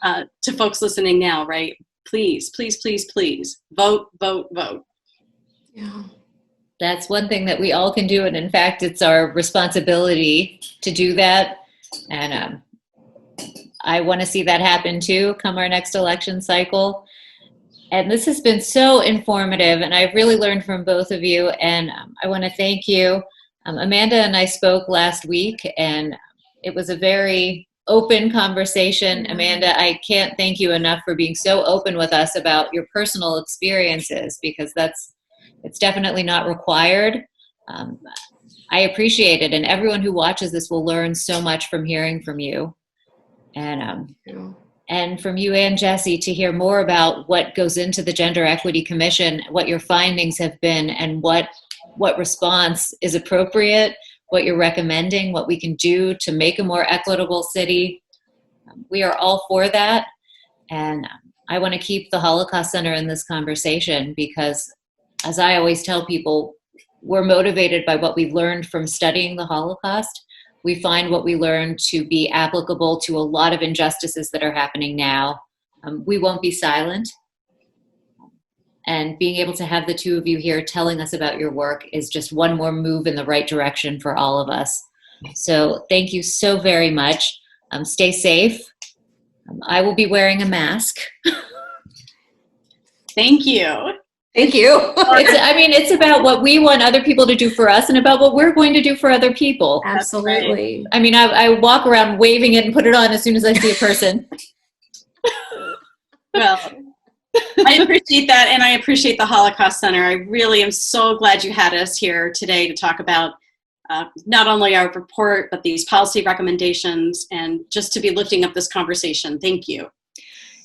to folks listening now, right? Please, please, please, please vote, vote, vote. Yeah. That's one thing that we all can do. And in fact, it's our responsibility to do that. And I want to see that happen too, come our next election cycle. And this has been so informative, and I've really learned from both of you, and I want to thank you. Amanda and I spoke last week, and it was a very open conversation. Amanda, I can't thank you enough for being so open with us about your personal experiences, because it's definitely not required. I appreciate it, and everyone who watches this will learn so much from hearing from you. And from you and Jessie to hear more about what goes into the Gender Equity Commission, what your findings have been, and what response is appropriate, what you're recommending, what we can do to make a more equitable city. We are all for that. And I want to keep the Holocaust Center in this conversation because, as I always tell people, we're motivated by what we've learned from studying the Holocaust. We find what we learned to be applicable to a lot of injustices that are happening now. We won't be silent. And being able to have the two of you here telling us about your work is just one more move in the right direction for all of us. So thank you so very much. Stay safe. I will be wearing a mask. Thank you. Thank you. It's about what we want other people to do for us and about what we're going to do for other people. Absolutely. I mean, I walk around waving it and put it on as soon as I see a person. Well, I appreciate that, and I appreciate the Holocaust Center. I really am so glad you had us here today to talk about not only our report, but these policy recommendations, and just to be lifting up this conversation. Thank you.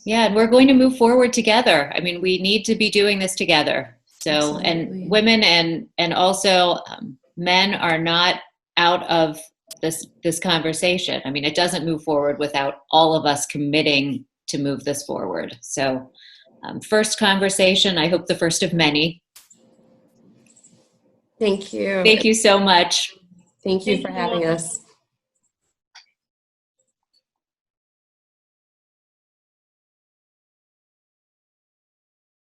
Yeah, and we're going to move forward together. I mean, we need to be doing this together. So, Absolutely. and women and also men are not out of this conversation. I mean, it doesn't move forward without all of us committing to move this forward. So, first conversation, I hope the first of many. Thank you. Thank you so much. Thank you for having us.